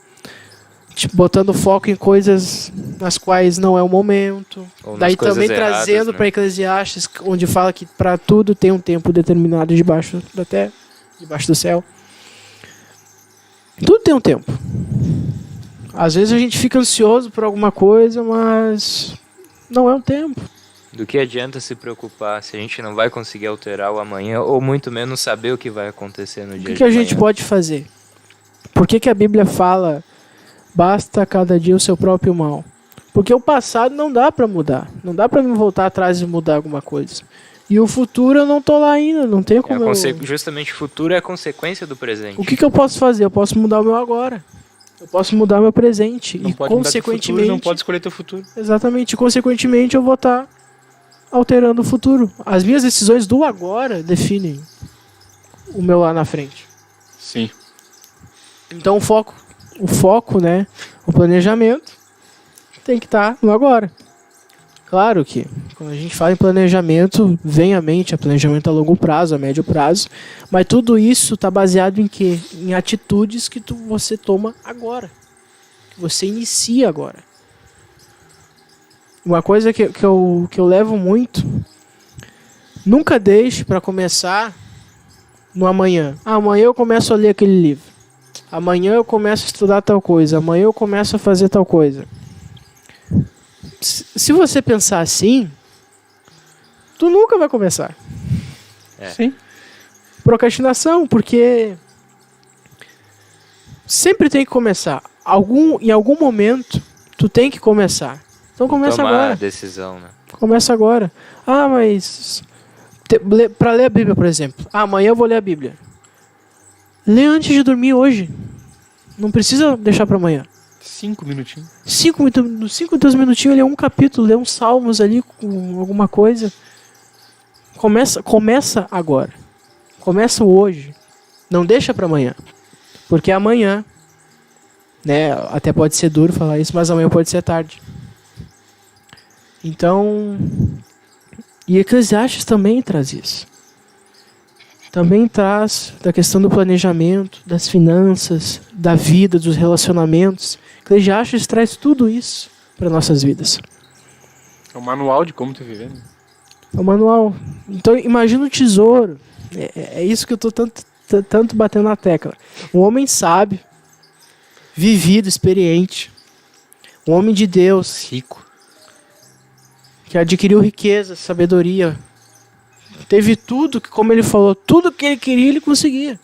Botando foco em coisas nas quais não é o momento. Ou nas Daí coisas também erradas, trazendo né? para Eclesiastes, onde fala que para tudo tem um tempo determinado debaixo da terra, debaixo do céu. Tudo tem um tempo. Às vezes a gente fica ansioso por alguma coisa, mas não é um tempo. Do que adianta se preocupar se a gente não vai conseguir alterar o amanhã, ou muito menos saber o que vai acontecer no dia O que a gente amanhã? pode fazer? Por que a Bíblia fala basta cada dia o seu próprio mal? Porque o passado não dá para mudar. Não dá para me voltar atrás e mudar alguma coisa. E o futuro eu não tô lá ainda, não tenho como Justamente o futuro é a consequência do presente. O que eu posso fazer? Eu posso mudar o meu agora. Eu posso mudar o meu presente. Não E pode mudar teu futuro, consequentemente... não pode escolher teu futuro. Exatamente. Consequentemente eu vou estar alterando o futuro. As minhas decisões do agora definem o meu lá na frente. Sim. Então o foco o foco, né? O planejamento tem que estar no agora. Claro que quando a gente fala em planejamento, vem à mente planejamento a longo prazo, a médio prazo, mas tudo isso está baseado em quê? Em atitudes que você toma agora, que você inicia agora. Uma coisa que eu levo muito, nunca deixe para começar no amanhã. Amanhã eu começo a ler aquele livro. Amanhã eu começo a estudar tal coisa. Amanhã eu começo a fazer tal coisa. Se você pensar assim, tu nunca vai começar. Sim. Procrastinação, porque sempre tem que começar. Em algum momento, tu tem que começar. Então começa Tomar agora. a decisão, né? Começa agora. Ah, mas para ler a Bíblia, por exemplo. Amanhã eu vou ler a Bíblia. Lê antes de dormir hoje. Não precisa deixar para amanhã. 5 minutinhos. 5 minutinhos, lê um capítulo, lê uns salmos ali com alguma coisa. Começa agora. Começa hoje. Não deixa para amanhã. Porque amanhã, né, até pode ser duro falar isso, mas amanhã pode ser tarde. Então, e Eclesiastes também traz isso. Também traz da questão do planejamento, das finanças, da vida, dos relacionamentos. Eclesiastes traz tudo isso para nossas vidas. É um manual de como tu viver, né? É o manual. Então, imagina o tesouro. É isso que eu estou tanto batendo na tecla. Um homem sábio, vivido, experiente. Um homem de Deus. Rico. Que adquiriu riqueza, sabedoria. Teve tudo, que, como ele falou, tudo que ele queria, ele conseguia.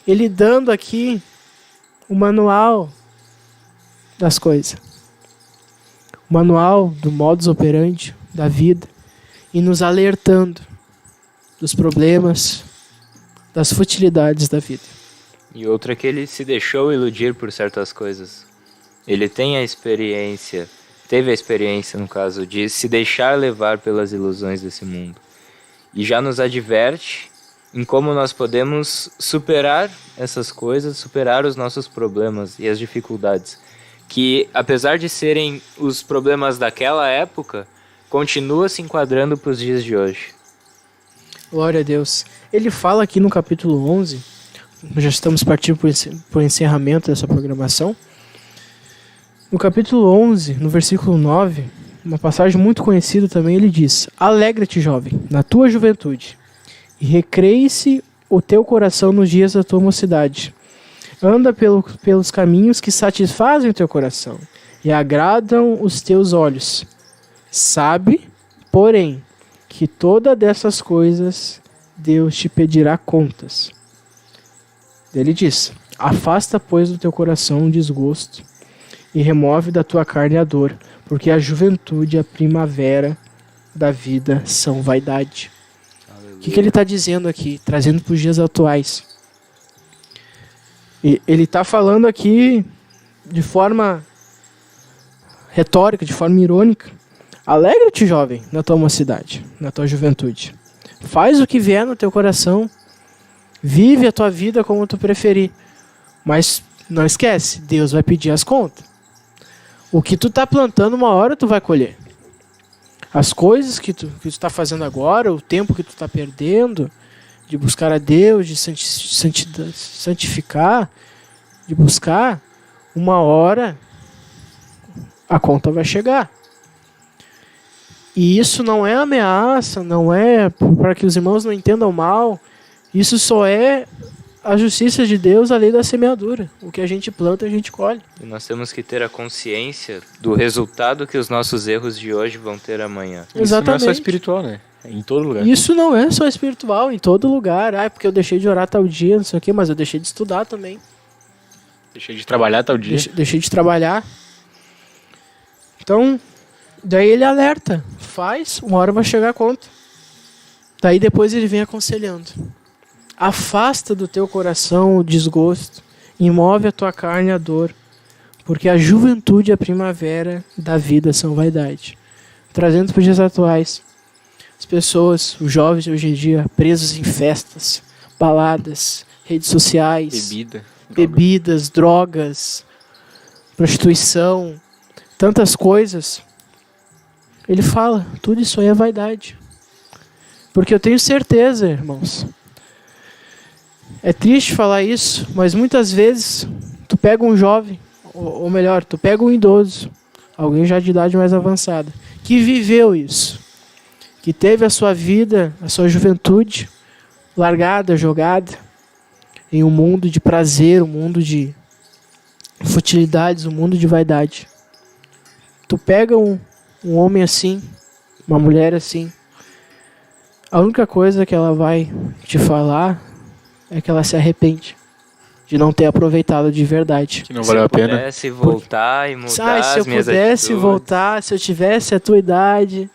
Ele dando aqui o manual das coisas. O manual do modus operandi da vida. E nos alertando dos problemas, das futilidades da vida. E outra que ele se deixou iludir por certas coisas. Ele tem a experiência, teve a experiência, no caso, de se deixar levar pelas ilusões desse mundo. E já nos adverte em como nós podemos superar essas coisas, superar os nossos problemas e as dificuldades. Que, apesar de serem os problemas daquela época, continua se enquadrando para os dias de hoje. Glória a Deus. Ele fala aqui no capítulo 11, já estamos partindo para o encerramento dessa programação. No capítulo 11, no versículo 9, uma passagem muito conhecida também, ele diz: Alegra-te, jovem, na tua juventude, e recreie-se o teu coração nos dias da tua mocidade. Anda pelos caminhos que satisfazem o teu coração e agradam os teus olhos. Sabe, porém, que todas dessas coisas Deus te pedirá contas. Ele diz: afasta, pois, do teu coração o desgosto e remove da tua carne a dor, porque a juventude e a primavera da vida são vaidade. O que ele está dizendo aqui, trazendo para os dias atuais? E ele está falando aqui de forma retórica, de forma irônica. Alegra-te, jovem, na tua mocidade, na tua juventude. Faz o que vier no teu coração. Vive a tua vida como tu preferir. Mas não esquece, Deus vai pedir as contas. O que tu tá plantando, uma hora tu vai colher. As coisas que tu tá fazendo agora, o tempo que tu tá perdendo, de buscar a Deus, de santificar, de buscar, uma hora a conta vai chegar. E isso não é ameaça, não é para que os irmãos não entendam mal. Isso só é a justiça de Deus, a lei da semeadura. O que a gente planta, a gente colhe. E nós temos que ter a consciência do resultado que os nossos erros de hoje vão ter amanhã. Isso Exatamente. não é só espiritual, né? É em todo lugar. Isso não é só espiritual, em todo lugar. Ah, é porque eu deixei de orar tal dia, não sei o quê, mas eu deixei de estudar também. Deixei de trabalhar tal dia. Deixei de trabalhar. Então, daí ele alerta. Faz, uma hora vai chegar a conta. Daí depois ele vem aconselhando. Afasta do teu coração o desgosto e move a tua carne a dor, porque a juventude e a primavera da vida são vaidade. Trazendo para os dias atuais, as pessoas, os jovens hoje em dia, presos em festas, baladas, redes sociais, bebidas, drogas, prostituição, tantas coisas. Ele fala, tudo isso aí é vaidade. Porque eu tenho certeza, irmãos. É triste falar isso, mas muitas vezes tu pega um jovem, ou melhor, tu pega um idoso, alguém já de idade mais avançada, que viveu isso, que teve a sua vida, a sua juventude largada, jogada em um mundo de prazer, um mundo de futilidades, um mundo de vaidade. Tu pega um homem assim, uma mulher assim, a única coisa que ela vai te falar é que ela se arrepende de não ter aproveitado de verdade. Que não valeu a pena. Se pudesse voltar e mudar Se eu as minhas pudesse atitudes. voltar, se eu tivesse a tua idade.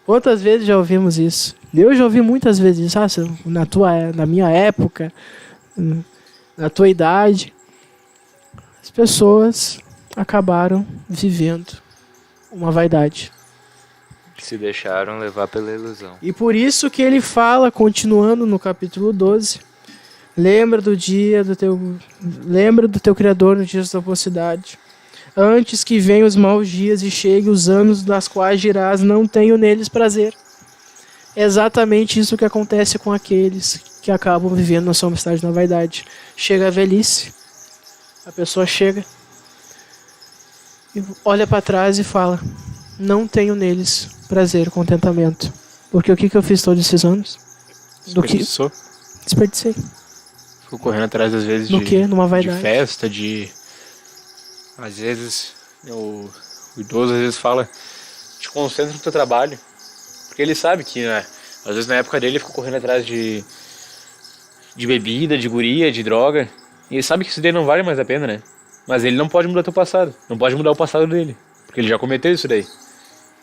Quantas vezes já ouvimos isso? Eu já ouvi muitas vezes isso. Na minha época, na tua idade. As pessoas acabaram vivendo uma vaidade. Se deixaram levar pela ilusão. E por isso que ele fala, continuando no capítulo 12, lembra do teu Criador no dia da tua mocidade. Antes que venham os maus dias e cheguem os anos das quais dirás, não tenho neles prazer. É exatamente isso que acontece com aqueles que acabam vivendo na sua mocidade, na vaidade. Chega a velhice, a pessoa chega e olha para trás e fala, não tenho neles prazer, contentamento. Porque o que eu fiz todos esses anos? Desperdiçou. Desperdicei. Ficou correndo atrás, às vezes, No quê? Numa de vaidade. festa, às vezes, o idoso às vezes fala, te concentra no teu trabalho. Porque ele sabe que, né, às vezes na época dele ele ficou correndo atrás de bebida, de guria, de droga. E ele sabe que isso daí não vale mais a pena, né? Mas ele não pode mudar teu passado. Não pode mudar o passado dele. Porque ele já cometeu isso daí.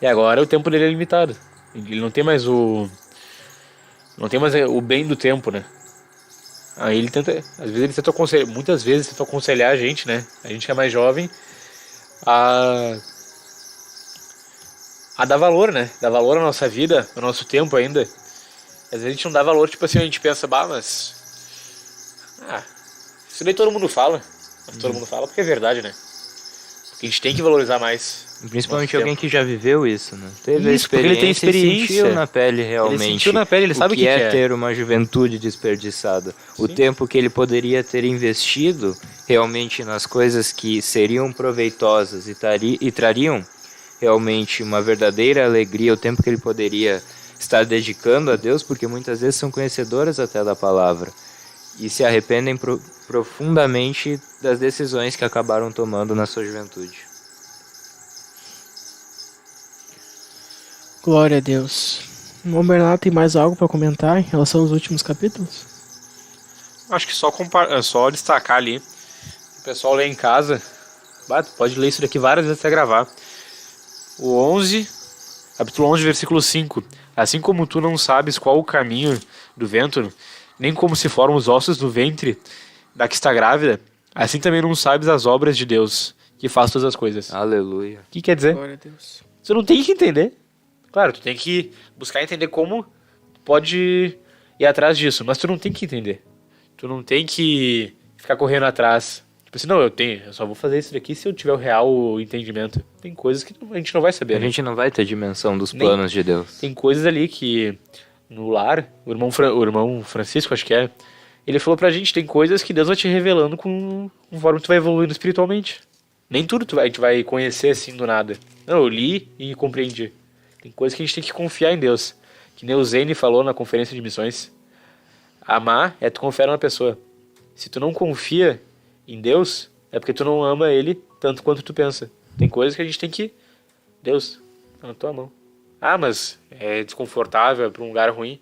E agora o tempo dele é limitado. Ele não tem mais o bem do tempo, né? Aí ele tenta, às vezes ele tenta aconselhar, muitas vezes tenta aconselhar a gente, né? A gente que é mais jovem, a dar valor, né? Dar valor à nossa vida, ao nosso tempo ainda. Às vezes a gente não dá valor, tipo assim, a gente pensa, mas isso daí todo mundo fala. Todo mundo fala porque é verdade, né? Porque a gente tem que valorizar mais. Principalmente alguém que já viveu isso, né? Teve Isso, porque ele tem e experiência. sentiu na pele realmente. Ele sentiu na pele, ele sabe o que é é. ter uma juventude desperdiçada. O tempo que ele poderia ter investido realmente nas coisas que seriam proveitosas e trariam realmente uma verdadeira alegria, o tempo que ele poderia estar dedicando a Deus, porque muitas vezes são conhecedoras até da palavra e se arrependem profundamente das decisões que acabaram tomando na sua juventude. Glória a Deus. O Bernardo tem mais algo para comentar em relação aos últimos capítulos? Acho que só destacar ali, o pessoal lê em casa, tu pode ler isso daqui várias vezes até gravar. Capítulo 11, versículo 5. Assim como tu não sabes qual o caminho do vento, nem como se formam os ossos no ventre da que está grávida, assim também não sabes as obras de Deus, que faz todas as coisas. Aleluia. O que quer dizer? Glória a Deus. Você não tem que entender. Claro, tu tem que buscar entender como pode ir atrás disso, mas tu não tem que entender. Tu não tem que ficar correndo atrás. Tipo assim, não, eu só vou fazer isso daqui se eu tiver o real entendimento. Tem coisas que a gente não vai saber. A né? gente não vai ter dimensão dos planos de Deus. Tem coisas ali que no lar, o irmão Francisco, acho que é, ele falou pra gente, tem coisas que Deus vai te revelando conforme tu vai evoluindo espiritualmente. Nem tudo a gente vai conhecer assim do nada. Não, eu li e compreendi. Tem coisas que a gente tem que confiar em Deus. Que nem o Zene falou na conferência de missões. Amar é tu confiar numa pessoa. Se tu não confia em Deus, é porque tu não ama Ele tanto quanto tu pensa. Tem coisas que a gente tem que... Deus, tá na tua mão. Mas é desconfortável, é pra um lugar ruim.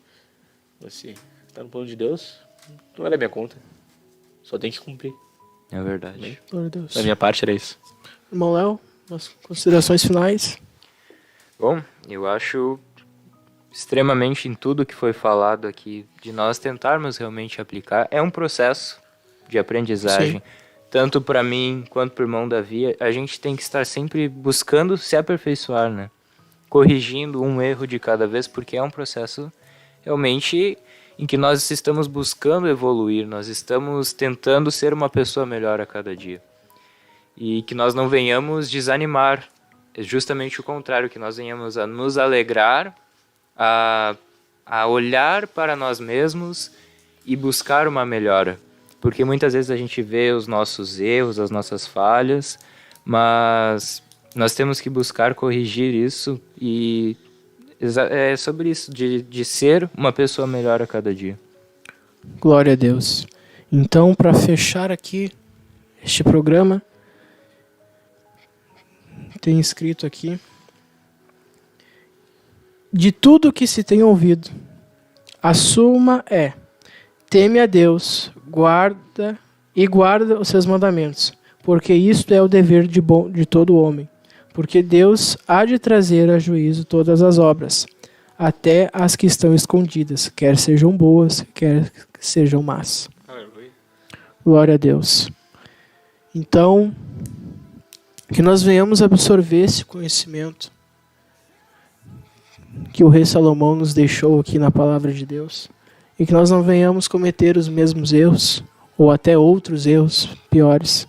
Mas se tá no plano de Deus, não é da minha conta. Só tem que cumprir. É verdade. Glória a Deus. Da minha parte era isso. Irmão Léo, as considerações finais. Bom, eu acho extremamente em tudo que foi falado aqui, de nós tentarmos realmente aplicar. É um processo de aprendizagem. Sim. Tanto para mim quanto para o irmão Davi, a gente tem que estar sempre buscando se aperfeiçoar, né? Corrigindo um erro de cada vez, porque é um processo realmente em que nós estamos buscando evoluir, nós estamos tentando ser uma pessoa melhor a cada dia. E que nós não venhamos desanimar, é justamente o contrário, que nós venhamos a nos alegrar, a olhar para nós mesmos e buscar uma melhora. Porque muitas vezes a gente vê os nossos erros, as nossas falhas, mas nós temos que buscar corrigir isso e é sobre isso, de ser uma pessoa melhor a cada dia. Glória a Deus. Então, para fechar aqui este programa, tem escrito aqui: de tudo que se tem ouvido, a suma é: teme a Deus, guarda os seus mandamentos, porque isto é o dever de todo homem. Porque Deus há de trazer a juízo todas as obras, até as que estão escondidas, quer sejam boas, quer sejam más. Aleluia. Glória a Deus. Então, que nós venhamos absorver esse conhecimento que o rei Salomão nos deixou aqui na palavra de Deus, e que nós não venhamos cometer os mesmos erros, ou até outros erros piores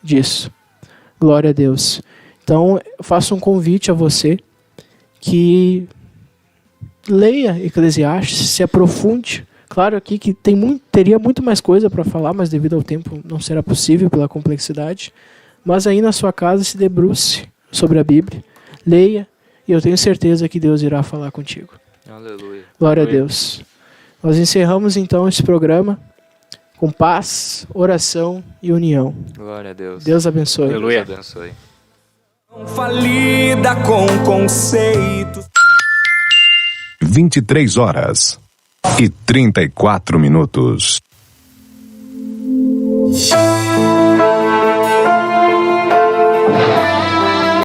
disso. Glória a Deus. Então, eu faço um convite a você que leia Eclesiastes, se aprofunde. Claro aqui que teria muito mais coisa para falar, mas devido ao tempo não será possível pela complexidade. Mas aí na sua casa se debruce sobre a Bíblia, leia, e eu tenho certeza que Deus irá falar contigo. Aleluia. Glória a Deus. Nós encerramos então esse programa com paz, oração e união. Glória a Deus. Deus abençoe. Aleluia. Deus abençoe. Falida com conceitos. 23h34.